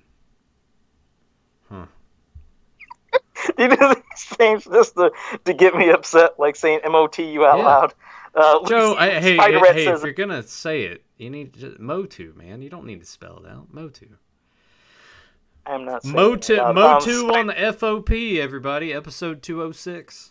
Huh. You do these things just to get me upset, like saying MOTU out loud. Joe, hey, if you're gonna say it, you need to Motu, man. You don't need to spell it out. Motu. I am not saying Motu that loud. on the FOP, everybody. Episode 206.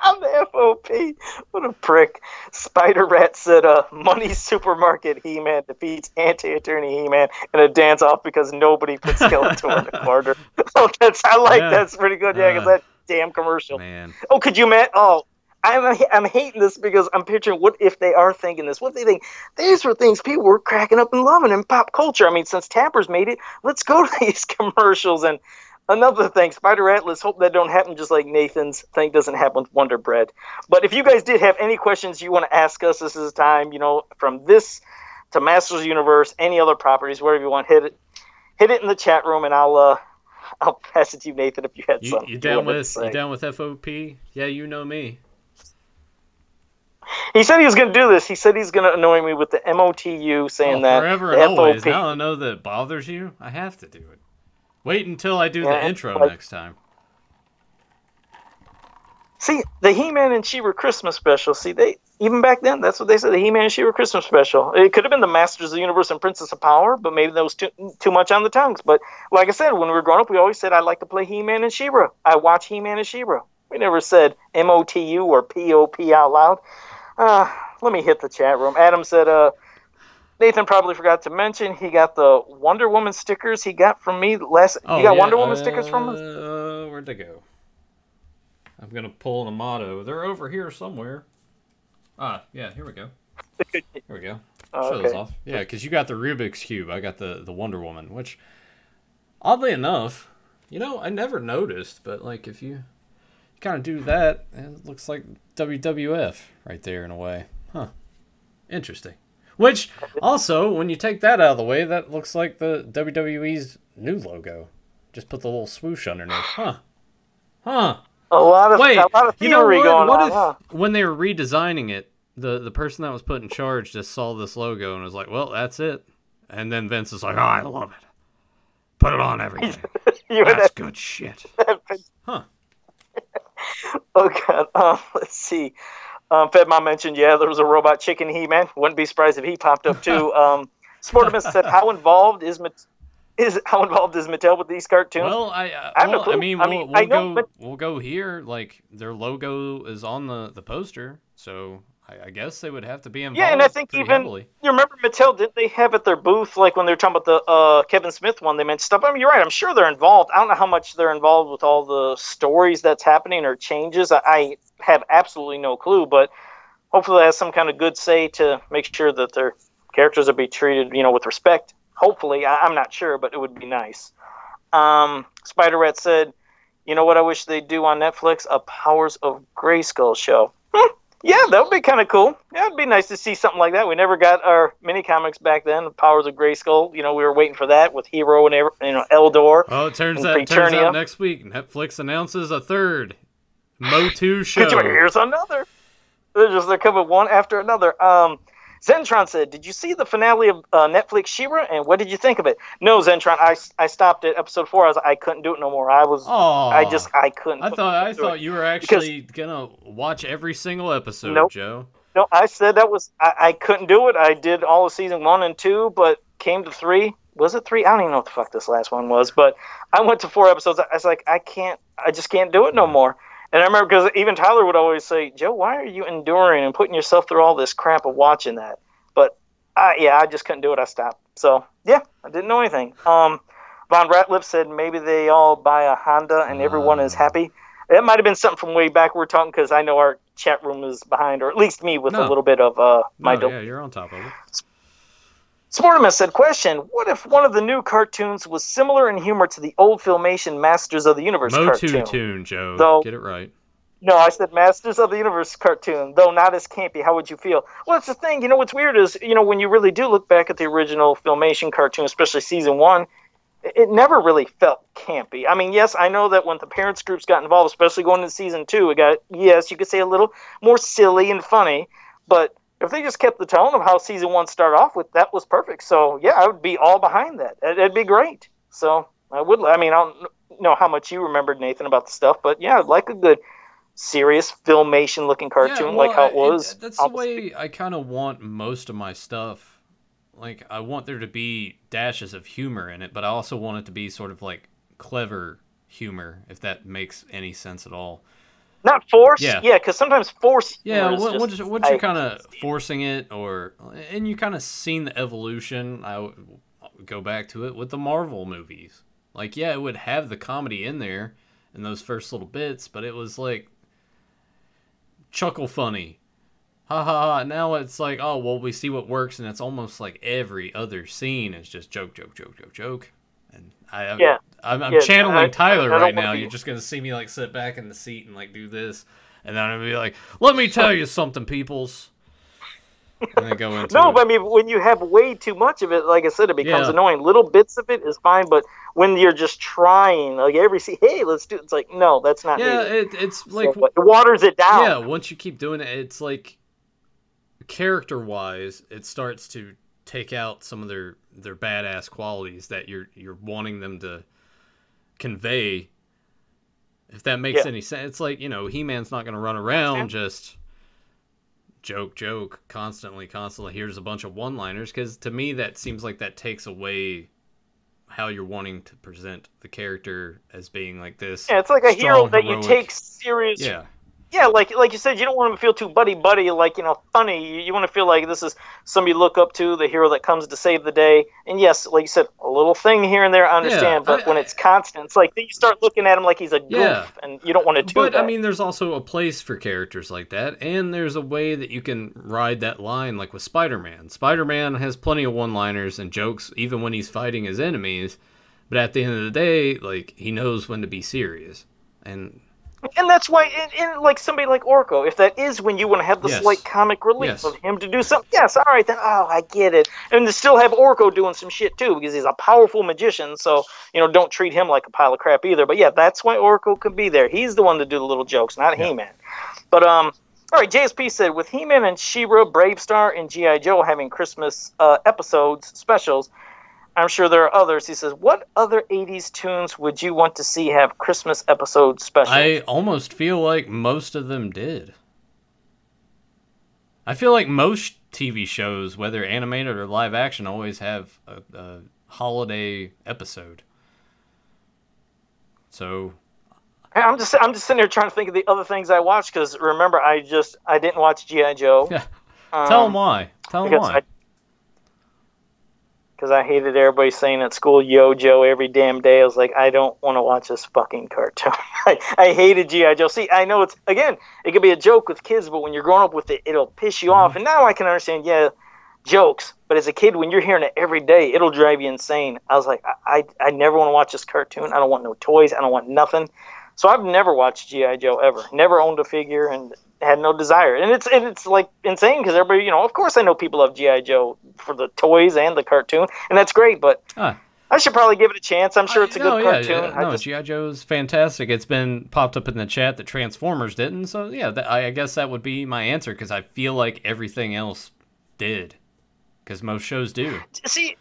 On the FOP. What a prick. Spider Rat said, Money Supermarket He-Man defeats Anti-Attorney He-Man in a dance-off because nobody put Skeletor in the corner. Oh, that's pretty good. Yeah, because that damn commercial. Man. Oh, could you imagine? Oh, I'm hating this because I'm picturing what if they are thinking this? What if they think these were things people were cracking up and loving in pop culture? I mean, since Tappers made it, let's go to these commercials. And another thing, Spider Rat, let's hope that don't happen just like Nathan's thing doesn't happen with Wonder Bread. But if you guys did have any questions you want to ask us, this is the time, from this to Masters Universe, any other properties, wherever you want, hit it in the chat room, and I'll pass it to you, Nathan, if you had something. You down with FOP? Yeah, you know me. He said he was going to do this. He said he's going to annoy me with the MOTU saying that. Forever and always. Now I know that bothers you. I have to do it. Wait until I do the intro next time. See, the He-Man and She-Ra Christmas special. See, even back then, that's what they said, the He-Man and She-Ra Christmas special. It could have been the Masters of the Universe and Princess of Power, but maybe that was too much on the tongues. But like I said, when we were growing up, we always said, I'd like to play He-Man and She-Ra. I watch He-Man and She-Ra. We never said MOTU or POP out loud. Let me hit the chat room. Adam said, Nathan probably forgot to mention he got the Wonder Woman stickers he got from me last. You got Wonder Woman stickers from us? Where'd they go? I'm gonna pull an Amato. They're over here somewhere. Yeah, here we go. Here we go. Show those off. Yeah, because you got the Rubik's Cube. I got the Wonder Woman, which, oddly enough, I never noticed, but like if you kind of do that, it looks like WWF right there in a way. Huh. Interesting. Which, also, when you take that out of the way, that looks like the WWE's new logo. Just put the little swoosh underneath. Huh. A lot of theory going on. When they were redesigning it, the person that was put in charge just saw this logo and was like, well, that's it. And then Vince is like, oh, I love it. Put it on everything. That's good shit. Huh. Oh, God. Let's see. Fedmon mentioned, there was a robot chicken He-Man. Wouldn't be surprised if he popped up, too. Sportimus said, how involved is Mattel with these cartoons? Well, we'll go here. Like, their logo is on the poster, so I guess they would have to be involved. Yeah, and I think heavily. You remember Mattel, didn't they have at their booth, like when they were talking about the Kevin Smith one, they mentioned stuff. I mean, you're right, I'm sure they're involved. I don't know how much they're involved with all the stories that's happening or changes. I have absolutely no clue, but hopefully they have some kind of good say to make sure that their characters will be treated, with respect. Hopefully, I'm not sure, but it would be nice. Spider Rat said, you know what I wish they'd do on Netflix? A Powers of Grayskull show. Yeah, that would be kind of cool. Yeah, it'd be nice to see something like that. We never got our mini comics back then, Powers of Grayskull. We were waiting for that with Hero and Eldor. Oh, it turns out next week Netflix announces a third Motu show. Here's another. They're coming one after another. Zentron said, did you see the finale of Netflix She-Ra, and what did you think of it? No, Zentron, I stopped at episode 4. I couldn't do it no more. I couldn't. I thought you were actually gonna watch every single episode, nope. Joe. No, I said I couldn't do it. I did all of season 1 and 2, but came to 3. Was it 3? I don't even know what the fuck this last one was, but I went to 4 episodes. I was like, I just can't do it no more. And I remember because even Tyler would always say, Joe, why are you enduring and putting yourself through all this crap of watching that? But, I just couldn't do it. I stopped. So, yeah, I didn't know anything. Von Ratliff said maybe they all buy a Honda and everyone is happy. It might have been something from way back we're talking because I know our chat room is behind, or at least me with a little bit of yeah, you're on top of it. Sportimus said, question, what if one of the new cartoons was similar in humor to the old Filmation Masters of the Universe cartoon? Motu-tune, Joe. Get it right. No, I said Masters of the Universe cartoon, though not as campy. How would you feel? Well, that's the thing. What's weird is, when you really do look back at the original Filmation cartoon, especially season 1, it never really felt campy. I mean, yes, I know that when the parents groups got involved, especially going into season 2, it got, yes, you could say a little more silly and funny, but if they just kept the tone of how season 1 started off with, that was perfect. So, yeah, I would be all behind that. It'd be great. So, I don't know how much you remembered, Nathan, about the stuff, but yeah, I'd like a good, serious, Filmation-looking cartoon like how it was. That's the way I kind of want most of my stuff. like I want there to be dashes of humor in it, but I also want it to be sort of like clever humor, if that makes any sense at all. Not force, yeah, because sometimes force. Yeah, once you're kind of forcing it, and you kind of seen the evolution. I would go back to it with the Marvel movies. Like, yeah, it would have the comedy in there in those first little bits, but it was like chuckle funny, ha ha ha. Now it's like, oh well, we see what works, and it's almost like every other scene is just joke, joke, joke, joke, joke. And I'm channeling Tyler right now. You're just gonna see me like sit back in the seat and like do this, and then I'm gonna be like, "Let me tell you something, peoples." And then go into but I mean, when you have way too much of it, like I said, it becomes annoying. Little bits of it is fine, but when you're just trying, like every scene, hey, let's do it. It's like, no, that's not. Yeah, it's like it waters it down. Yeah, once you keep doing it, it's like character-wise, it starts to take out some of their badass qualities that you're wanting them to convey. If that makes any sense. It's like, He-Man's not going to run around just joke constantly. Here's a bunch of one-liners, because to me that seems like that takes away how you're wanting to present the character as being like this. Yeah, it's like a hero that you take serious. Yeah, like you said, you don't want him to feel too buddy, like, funny. You want to feel like this is somebody you look up to, the hero that comes to save the day. And yes, like you said, a little thing here and there, I understand. But when it's constant, it's like, then you start looking at him like he's a goof, and you don't want to do that. But, I mean, there's also a place for characters like that, and there's a way that you can ride that line, like with Spider-Man. Spider-Man has plenty of one-liners and jokes, even when he's fighting his enemies. But at the end of the day, like, he knows when to be serious. And that's why, like somebody like Orko, if that is when you want to have the slight comic relief of him to do something, yes, all right, then, I get it. And to still have Orko doing some shit, too, because he's a powerful magician, so, don't treat him like a pile of crap either. But, yeah, that's why Orko could be there. He's the one to do the little jokes, not He-Man. But, all right, JSP said, with He-Man and She-Ra, Brave Star, and G.I. Joe having Christmas episodes, specials, I'm sure there are others. He says, what other 80s tunes would you want to see have Christmas episode specials? I almost feel like most of them did. I feel like most TV shows, whether animated or live action, always have a holiday episode. So I'm just sitting here trying to think of the other things I watched, because remember, I didn't watch G.I. Joe. Yeah. Tell them why. Because I hated everybody saying at school, Yo Joe, every damn day. I was like, I don't want to watch this fucking cartoon. I hated G.I. Joe. See, I know it could be a joke with kids, but when you're growing up with it, it'll piss you off. And now I can understand, jokes. But as a kid, when you're hearing it every day, it'll drive you insane. I was like, I never want to watch this cartoon. I don't want no toys. I don't want nothing. So I've never watched G.I. Joe ever. Never owned a figure and had no desire. And it's like insane, because everybody, of course I know people love G.I. Joe for the toys and the cartoon, and that's great, but I should probably give it a chance. I'm sure it's a good cartoon. No, G.I. Joe's fantastic. It's been popped up in the chat that Transformers didn't, so yeah, I guess that would be my answer, because I feel like everything else did, because most shows do. See,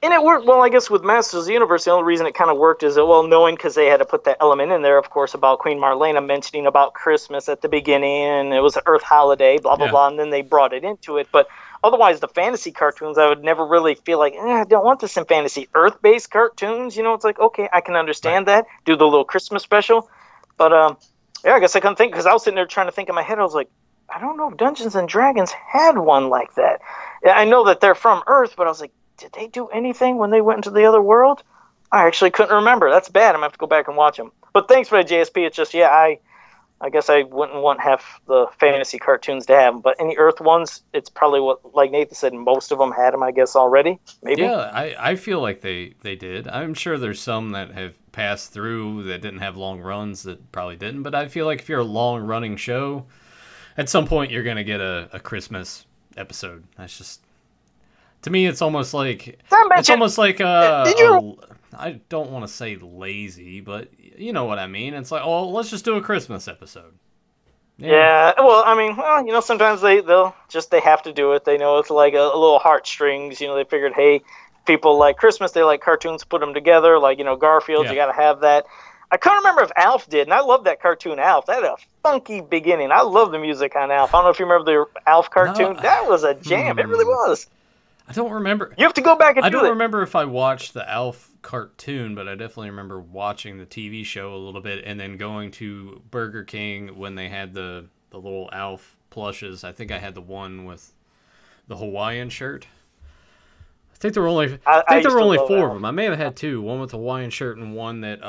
and it worked well, I guess, with Masters of the Universe. The only reason it kind of worked is, knowing, because they had to put that element in there, of course, about Queen Marlena mentioning about Christmas at the beginning, and it was an Earth holiday, blah, blah, blah, and then they brought it into it. But otherwise, the fantasy cartoons, I would never really feel like, I don't want this in fantasy. Earth-based cartoons, it's like, okay, I can understand that. Do the little Christmas special. But, I guess I couldn't think, because I was sitting there trying to think in my head. I was like, I don't know if Dungeons & Dragons had one like that. I know that they're from Earth, but I was like, did they do anything when they went into the other world? I actually couldn't remember. That's bad. I'm going to have to go back and watch them. But thanks for the JSP. It's just, I guess I wouldn't want half the fantasy cartoons to have them. But any Earth ones, it's probably what, like Nathan said, most of them had them, I guess, already. Maybe? Yeah, I feel like they did. I'm sure there's some that have passed through that didn't have long runs that probably didn't. But I feel like if you're a long-running show, at some point you're going to get a Christmas episode. That's just... To me, it's almost like I don't want to say lazy, but you know what I mean. It's like, oh, let's just do a Christmas episode. Yeah. Well, I mean, sometimes they have to do it. They know it's like a little heartstrings. They figured, hey, people like Christmas, they like cartoons, put them together. Like Garfield, you got to have that. I can't remember if Alf did, and I love that cartoon Alf. That had a funky beginning. I love the music on Alf. I don't know if you remember the Alf cartoon. That was a jam. It really was. I don't remember. You have to go back and I do don't it. remember if I watched the Alf cartoon, but I definitely remember watching the TV show a little bit, and then going to Burger King when they had the little Alf plushes. I think I had the one with the Hawaiian shirt. I think there were only four of them. I may have had two. One with the Hawaiian shirt and one that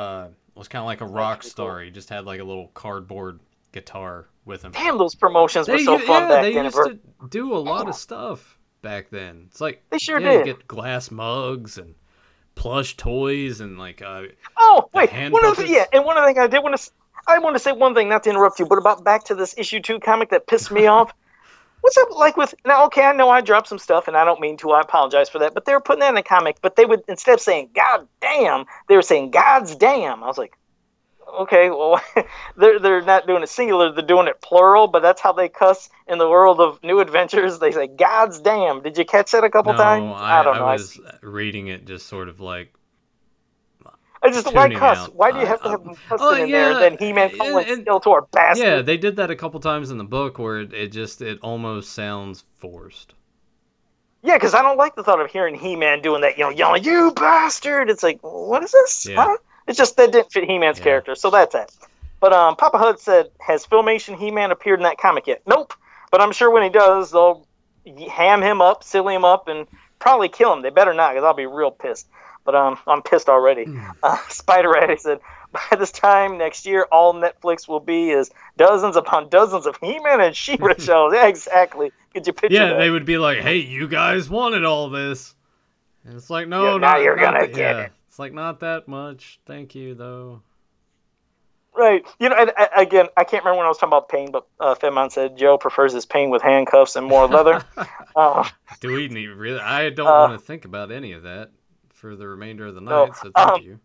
was kind of like a rock star. He just had like a little cardboard guitar with him. Damn, those promotions were so fun back then. They used to do a lot of stuff back then. It's like they sure did. You get glass mugs and plush toys and like oh wait, and one other thing I want to say one thing, not to interrupt you, but about back to this issue 2 comic that pissed me off. What's up, like with now? Okay, I know I dropped some stuff, and I don't mean to. I apologize for that. But they were putting that in a comic, but they would, instead of saying "God damn," they were saying "God's damn." I was like, okay, well, they're not doing it singular; they're doing it plural. But that's how they cuss in the world of New Adventures. They say "God's damn." Did you catch that a couple times? I don't know. I was reading it just sort of like. I just why cuss? Why do you have to have them cussing in there? Then He-Man calling Skeletor bastard. Yeah, they did that a couple times in the book where it almost sounds forced. Yeah, because I don't like the thought of hearing He-Man doing that, yelling, "You bastard!" It's like, what is this? Yeah. Huh? It's just that didn't fit He-Man's character, so that's it. But Papa Hud said, has Filmation He-Man appeared in that comic yet? Nope. But I'm sure when he does, they'll ham him up, silly him up, and probably kill him. They better not, because I'll be real pissed. But I'm pissed already. Spider-Rat said, by this time next year, all Netflix will be is dozens upon dozens of He-Man and She-Ra shows. Yeah, exactly. Could you picture that? Yeah, they would be like, hey, you guys wanted all this. And it's like, no, now you're going to get it. It's like, not that much. Thank you, though. Right. And again, I can't remember when I was talking about pain, but Fedmon said Joe prefers his pain with handcuffs and more leather. Do we need really? I don't want to think about any of that for the remainder of the night, so thank you.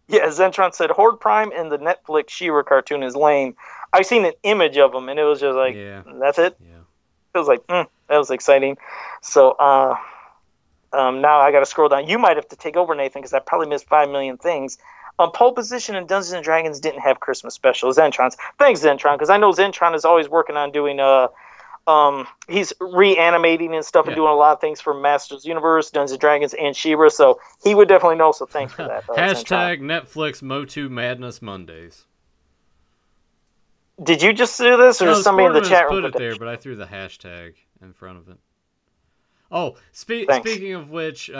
Zentron said Horde Prime in the Netflix She-Ra cartoon is lame. I've seen an image of him, and it was just like, that's it? Yeah. It was like, that was exciting. So now I got to scroll down. You might have to take over, Nathan, because I probably missed 5 million things. Pole Position and Dungeons and Dragons didn't have Christmas specials. Zentron's. Thanks, Zentron, because I know Zentron is always working on doing he's reanimating and stuff and doing a lot of things for Masters Universe, Dungeons and Dragons, and She-Ra, so he would definitely know, so thanks for that. Hashtag Netflix Motu Madness Mondays. Did you just do this, or somebody in the chat room put it there, but I threw the hashtag in front of it. Oh, speaking of which,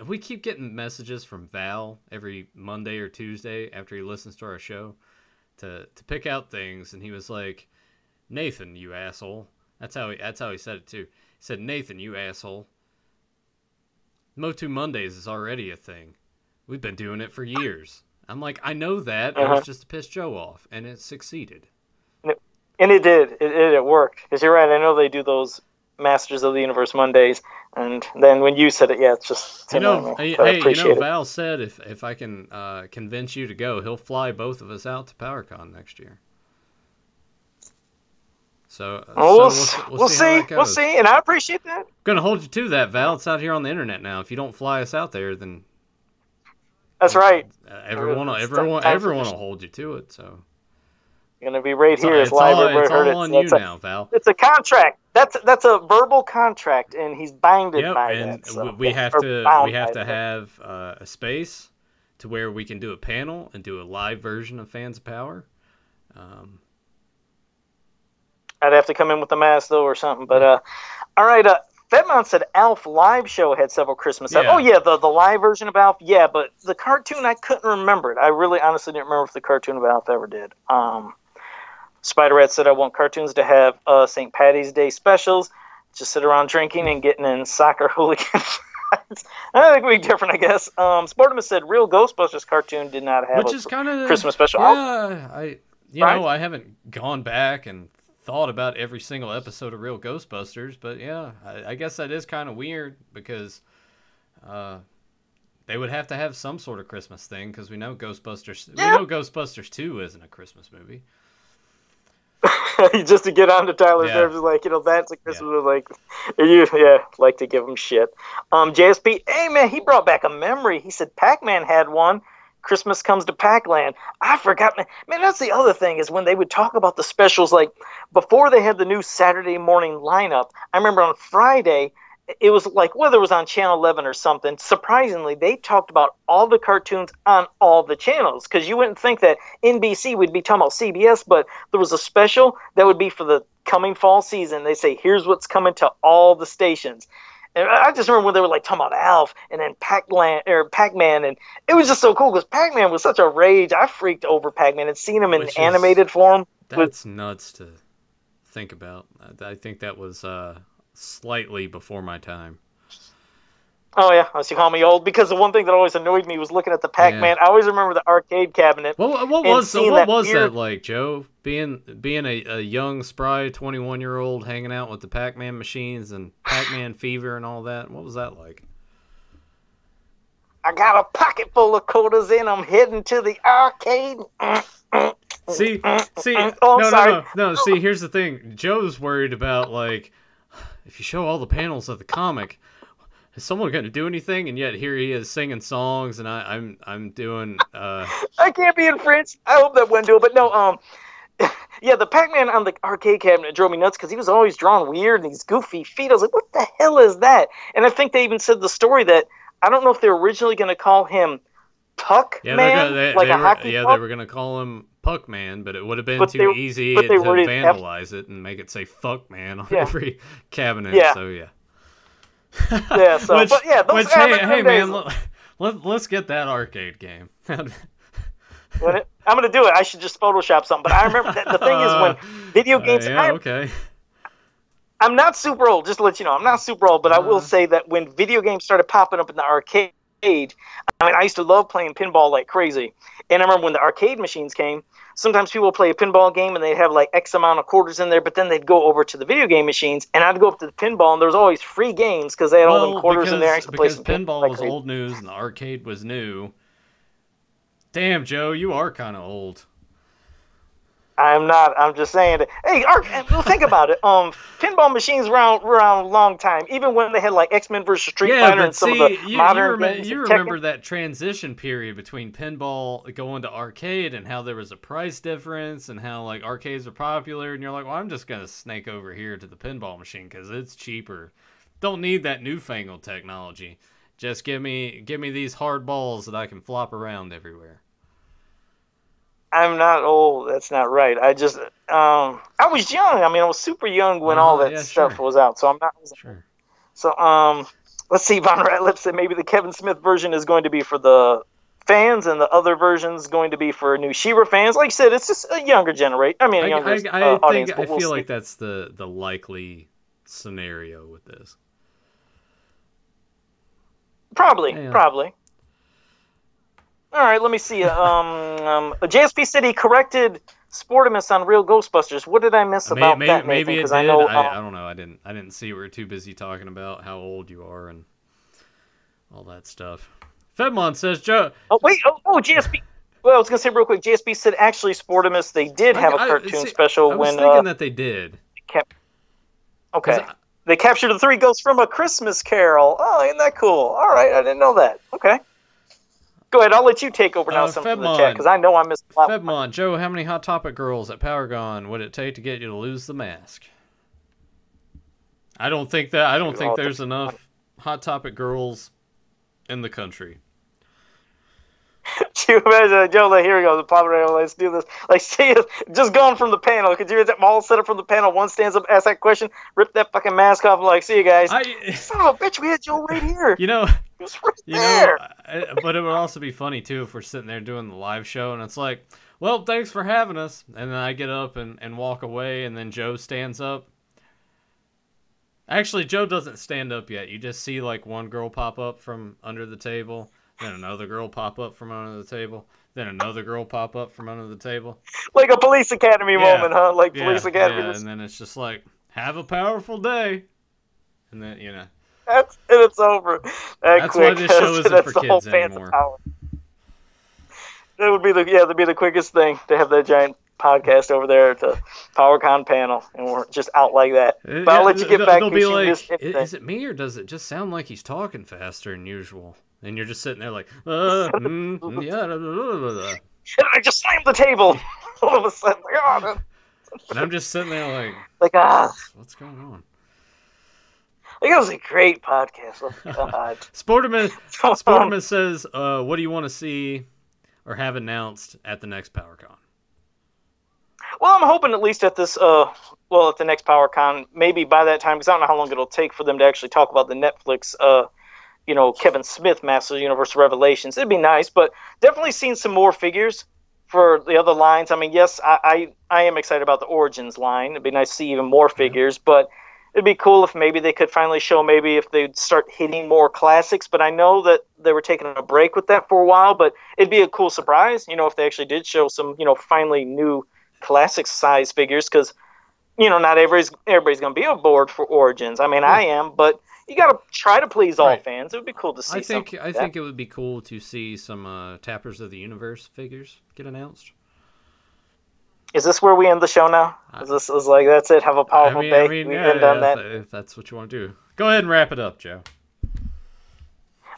we keep getting messages from Val every Monday or Tuesday after he listens to our show to pick out things, and he was like, Nathan, you asshole. That's how he said it too. He said, Nathan, you asshole. Motu Mondays is already a thing. We've been doing it for years. I'm like, I know that. It was just to piss Joe off, and it succeeded. And it did. It worked. Because you're right. I know they do those Masters of the Universe Mondays, and then when you said it, it's just Val said if I can convince you to go, he'll fly both of us out to PowerCon next year. So we'll see, and I appreciate that. I'm gonna hold you to that, Val. It's out here on the internet now. If you don't fly us out there, then that's right. Everyone will hold you to it. So you're gonna be right here. It's all on you now, Val. It's a contract. That's a verbal contract, and he's binded by and that. So we have to have a space to where we can do a panel and do a live version of Fans of Power. I'd have to come in with a mask, though, or something. But, all right. Fedmon said Alf live show had several Christmas. Yeah. Oh, yeah, the live version of Alf. Yeah, but the cartoon, I couldn't remember it. I really honestly didn't remember if the cartoon of Alf ever did. Spider-Rat said I want cartoons to have St. Patty's Day specials. Just sit around drinking and getting in soccer hooligan fights. I think we'd be different, I guess. Sportimus said Real Ghostbusters cartoon did not have a Christmas special. Yeah, I haven't gone back and thought about every single episode of Real Ghostbusters, but yeah, I guess that is kind of weird because they would have to have some sort of Christmas thing because we know Ghostbusters 2 isn't a Christmas movie. Just to get on to Tyler's nerves, like, that's a Christmas movie. Like, like to give him shit. JSP, hey man, he brought back a memory. He said Pac-Man had one. Christmas Comes to Pac-Land. I forgot, man, that's the other thing is when they would talk about the specials, like before they had the new Saturday morning lineup, I remember on Friday, it was like whether it was on Channel 11 or something, surprisingly, they talked about all the cartoons on all the channels because you wouldn't think that NBC would be talking about CBS, but there was a special that would be for the coming fall season. They say, here's what's coming to all the stations. And I just remember when they were like talking about Alf and then Pac-Man, and it was just so cool because Pac-Man was such a rage. I freaked over Pac-Man and seen him in animated form. That's nuts to think about. I think that was slightly before my time. Oh yeah, you call me old because the one thing that always annoyed me was looking at the Pac-Man. Yeah. I always remember the arcade cabinet. What was that like, Joe? Being a young, spry 21-year-old hanging out with the Pac-Man machines and Pac-Man fever and all that. What was that like? I got a pocket full of quarters and I'm heading to the arcade. See, no. See, here's the thing. Joe's worried about like if you show all the panels of the comic. Is someone going to do anything? And yet here he is singing songs, and I'm doing. I can't be in French. I hope that wouldn't do it, but no. Yeah, the Pac-Man on the arcade cabinet drove me nuts because he was always drawn weird and these goofy feet. I was like, what the hell is that? And I think they even said the story that I don't know if they're originally going to call him Puck-Man, they were going to call him Puck-Man, but it would have been too easy to vandalize it and make it say Fuck-Man on every cabinet. Yeah. So yeah. Yeah, so hey man, let's get that arcade game. I'm gonna do it. I should just Photoshop something. But I remember the thing is when video games. I'm not super old. Just to let you know, I'm not super old. But I will say that when video games started popping up in the arcade, I mean, I used to love playing pinball like crazy. And I remember when the arcade machines came. Sometimes people would play a pinball game and they'd have like X amount of quarters in there, but then they'd go over to the video game machines and I'd go up to the pinball and there was always free games because they had all them quarters in there. I used to play some pinball was old news and the arcade was new. Damn, Joe, you are kind of old. I'm not. I'm just saying that. Hey, well, think about it. Pinball machines were around a long time. Even when they had like X-Men versus Street Fighter and some of the modern games. You remember that transition period between pinball going to arcade and how there was a price difference and how like arcades were popular and you're like, well, I'm just gonna snake over here to the pinball machine because it's cheaper. Don't need that newfangled technology. Just give me these hard balls that I can flop around everywhere. I'm not old. That's not right. I just, I was young. I mean, I was super young when all that stuff was out. So I'm not. Sure. So, let's see. Von Ratlip said maybe the Kevin Smith version is going to be for the fans, and the other version is going to be for new She-Ra fans. Like I said, it's just a younger generation. I mean, audience. I feel like that's the likely scenario with this. Probably. All right, let me see. JSP said he corrected Sportimus on Real Ghostbusters. What did I miss about that? Maybe it did. I don't know. I didn't see. We were too busy talking about how old you are and all that stuff. Fedmon says, Joe. Oh wait. Oh, GSP. Well, I was gonna say real quick. GSP said actually Sportimus they did have a cartoon special. I was thinking that they did. Okay. They captured the three ghosts from A Christmas Carol. Oh, isn't that cool? All right, I didn't know that. Okay. Go ahead, I'll let you take over now some from the chat, because I know I missed a lot. Fedmon, Joe, how many Hot Topic girls at Powergon would it take to get you to lose the mask? I don't think there's enough Hot Topic girls in the country. Do you imagine, Joe, like, here we go, let's do this. Like, see, just going from the panel. Could you hear that all set up from the panel? One stands up, asks that question, rip that fucking mask off, and like, see you guys. Son of a bitch, we had Joe right here. You know, but it would also be funny, too, if we're sitting there doing the live show, and it's like, well, thanks for having us. And then I get up and walk away, and then Joe stands up. Actually, Joe doesn't stand up yet. You just see, like, one girl pop up from under the table. Then another girl pop up from under the table. Then another girl pop up from under the table. Like a Police Academy moment, huh? Like Police Academy. Yeah, and then it's just like, have a powerful day. And then, you know. And it's over. That's why this show isn't for kids anymore. That would be that'd be the quickest thing, to have that giant podcast over there at the PowerCon panel, and we're just out like that. But I'll let you get back to like, is it me, or does it just sound like he's talking faster than usual? And you're just sitting there like, yeah. Blah, blah, blah, blah. I just slammed the table. All of a sudden, like, oh, and I'm just sitting there like what's going on? Like, it was a great podcast. Oh, God. Sporterman says, what do you want to see or have announced at the next PowerCon? Well, I'm hoping at least at this, at the next PowerCon, maybe by that time, because I don't know how long it'll take for them to actually talk about the Netflix, Kevin Smith Masters of the Universe Revelations. It'd be nice, but definitely seen some more figures for the other lines. I mean, yes, I am excited about the Origins line. It'd be nice to see even more figures, but it'd be cool if maybe they could finally show maybe if they'd start hitting more classics. But I know that they were taking a break with that for a while, but it'd be a cool surprise, if they actually did show some, finally new classic size figures, because, not everybody's going to be aboard for Origins. I mean, I am, but you got to try to please all fans. It would be cool to see I think it would be cool to see some Tappers of the Universe figures get announced. Is this where we end the show now? Is like, that's it? Have a powerful day? We've done that. If that's what you want to do. Go ahead and wrap it up, Joe.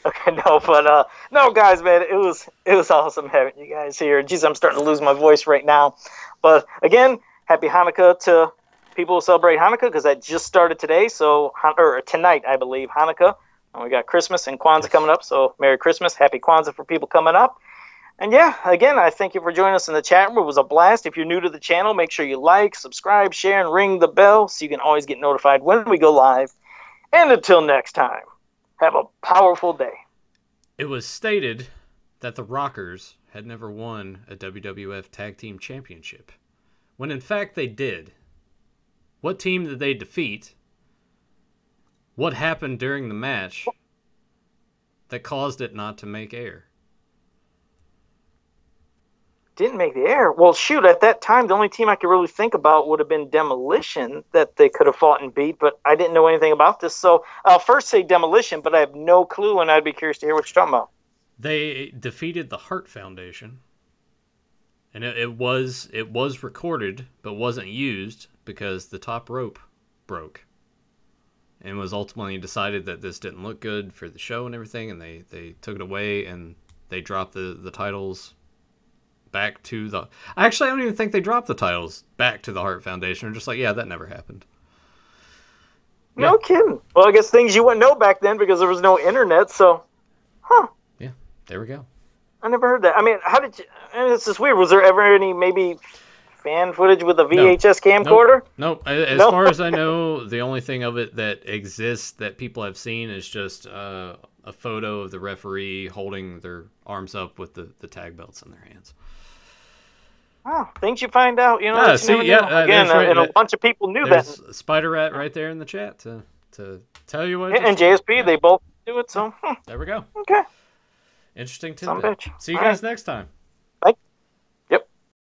Okay, no, guys, man, it was awesome having you guys here. Jeez, I'm starting to lose my voice right now. But again, happy Hanukkah to people who celebrate Hanukkah, because that just started today, or tonight, I believe, Hanukkah. And we got Christmas and Kwanzaa coming up, so Merry Christmas, Happy Kwanzaa for people coming up. And yeah, again, I thank you for joining us in the chat room. It was a blast. If you're new to the channel, make sure you like, subscribe, share, and ring the bell so you can always get notified when we go live. And until next time, have a powerful day. It was stated that the Rockers had never won a WWF Tag Team Championship, when in fact they did. What team did they defeat? What happened during the match that caused it not to make air? Didn't make the air. Well, shoot, at that time, the only team I could really think about would have been Demolition that they could have fought and beat, but I didn't know anything about this. So I'll first say Demolition, but I have no clue, and I'd be curious to hear what you're talking about. They defeated the Hart Foundation, and it was recorded, but wasn't used because the top rope broke. And was ultimately decided that this didn't look good for the show and everything, and they took it away, and they dropped the titles back to the... Actually, I don't even think they dropped the titles back to the Hart Foundation. They're just like, yeah, that never happened. No kidding. Well, I guess things you wouldn't know back then because there was no internet, so... Yeah, there we go. I never heard that. I mean, how did you... I mean, it's just weird. Was there ever any, maybe, fan footage with a VHS camcorder? Nope. As far as I know, the only thing of it that exists that people have seen is just a photo of the referee holding their arms up with the tag belts in their hands. Oh, things you find out, again, right, and a bunch of people knew that. Spider Rat right there in the chat to tell you what. And JSP, they both do it, so. There we go. Okay. Interesting tidbit. See you guys next time. Bye.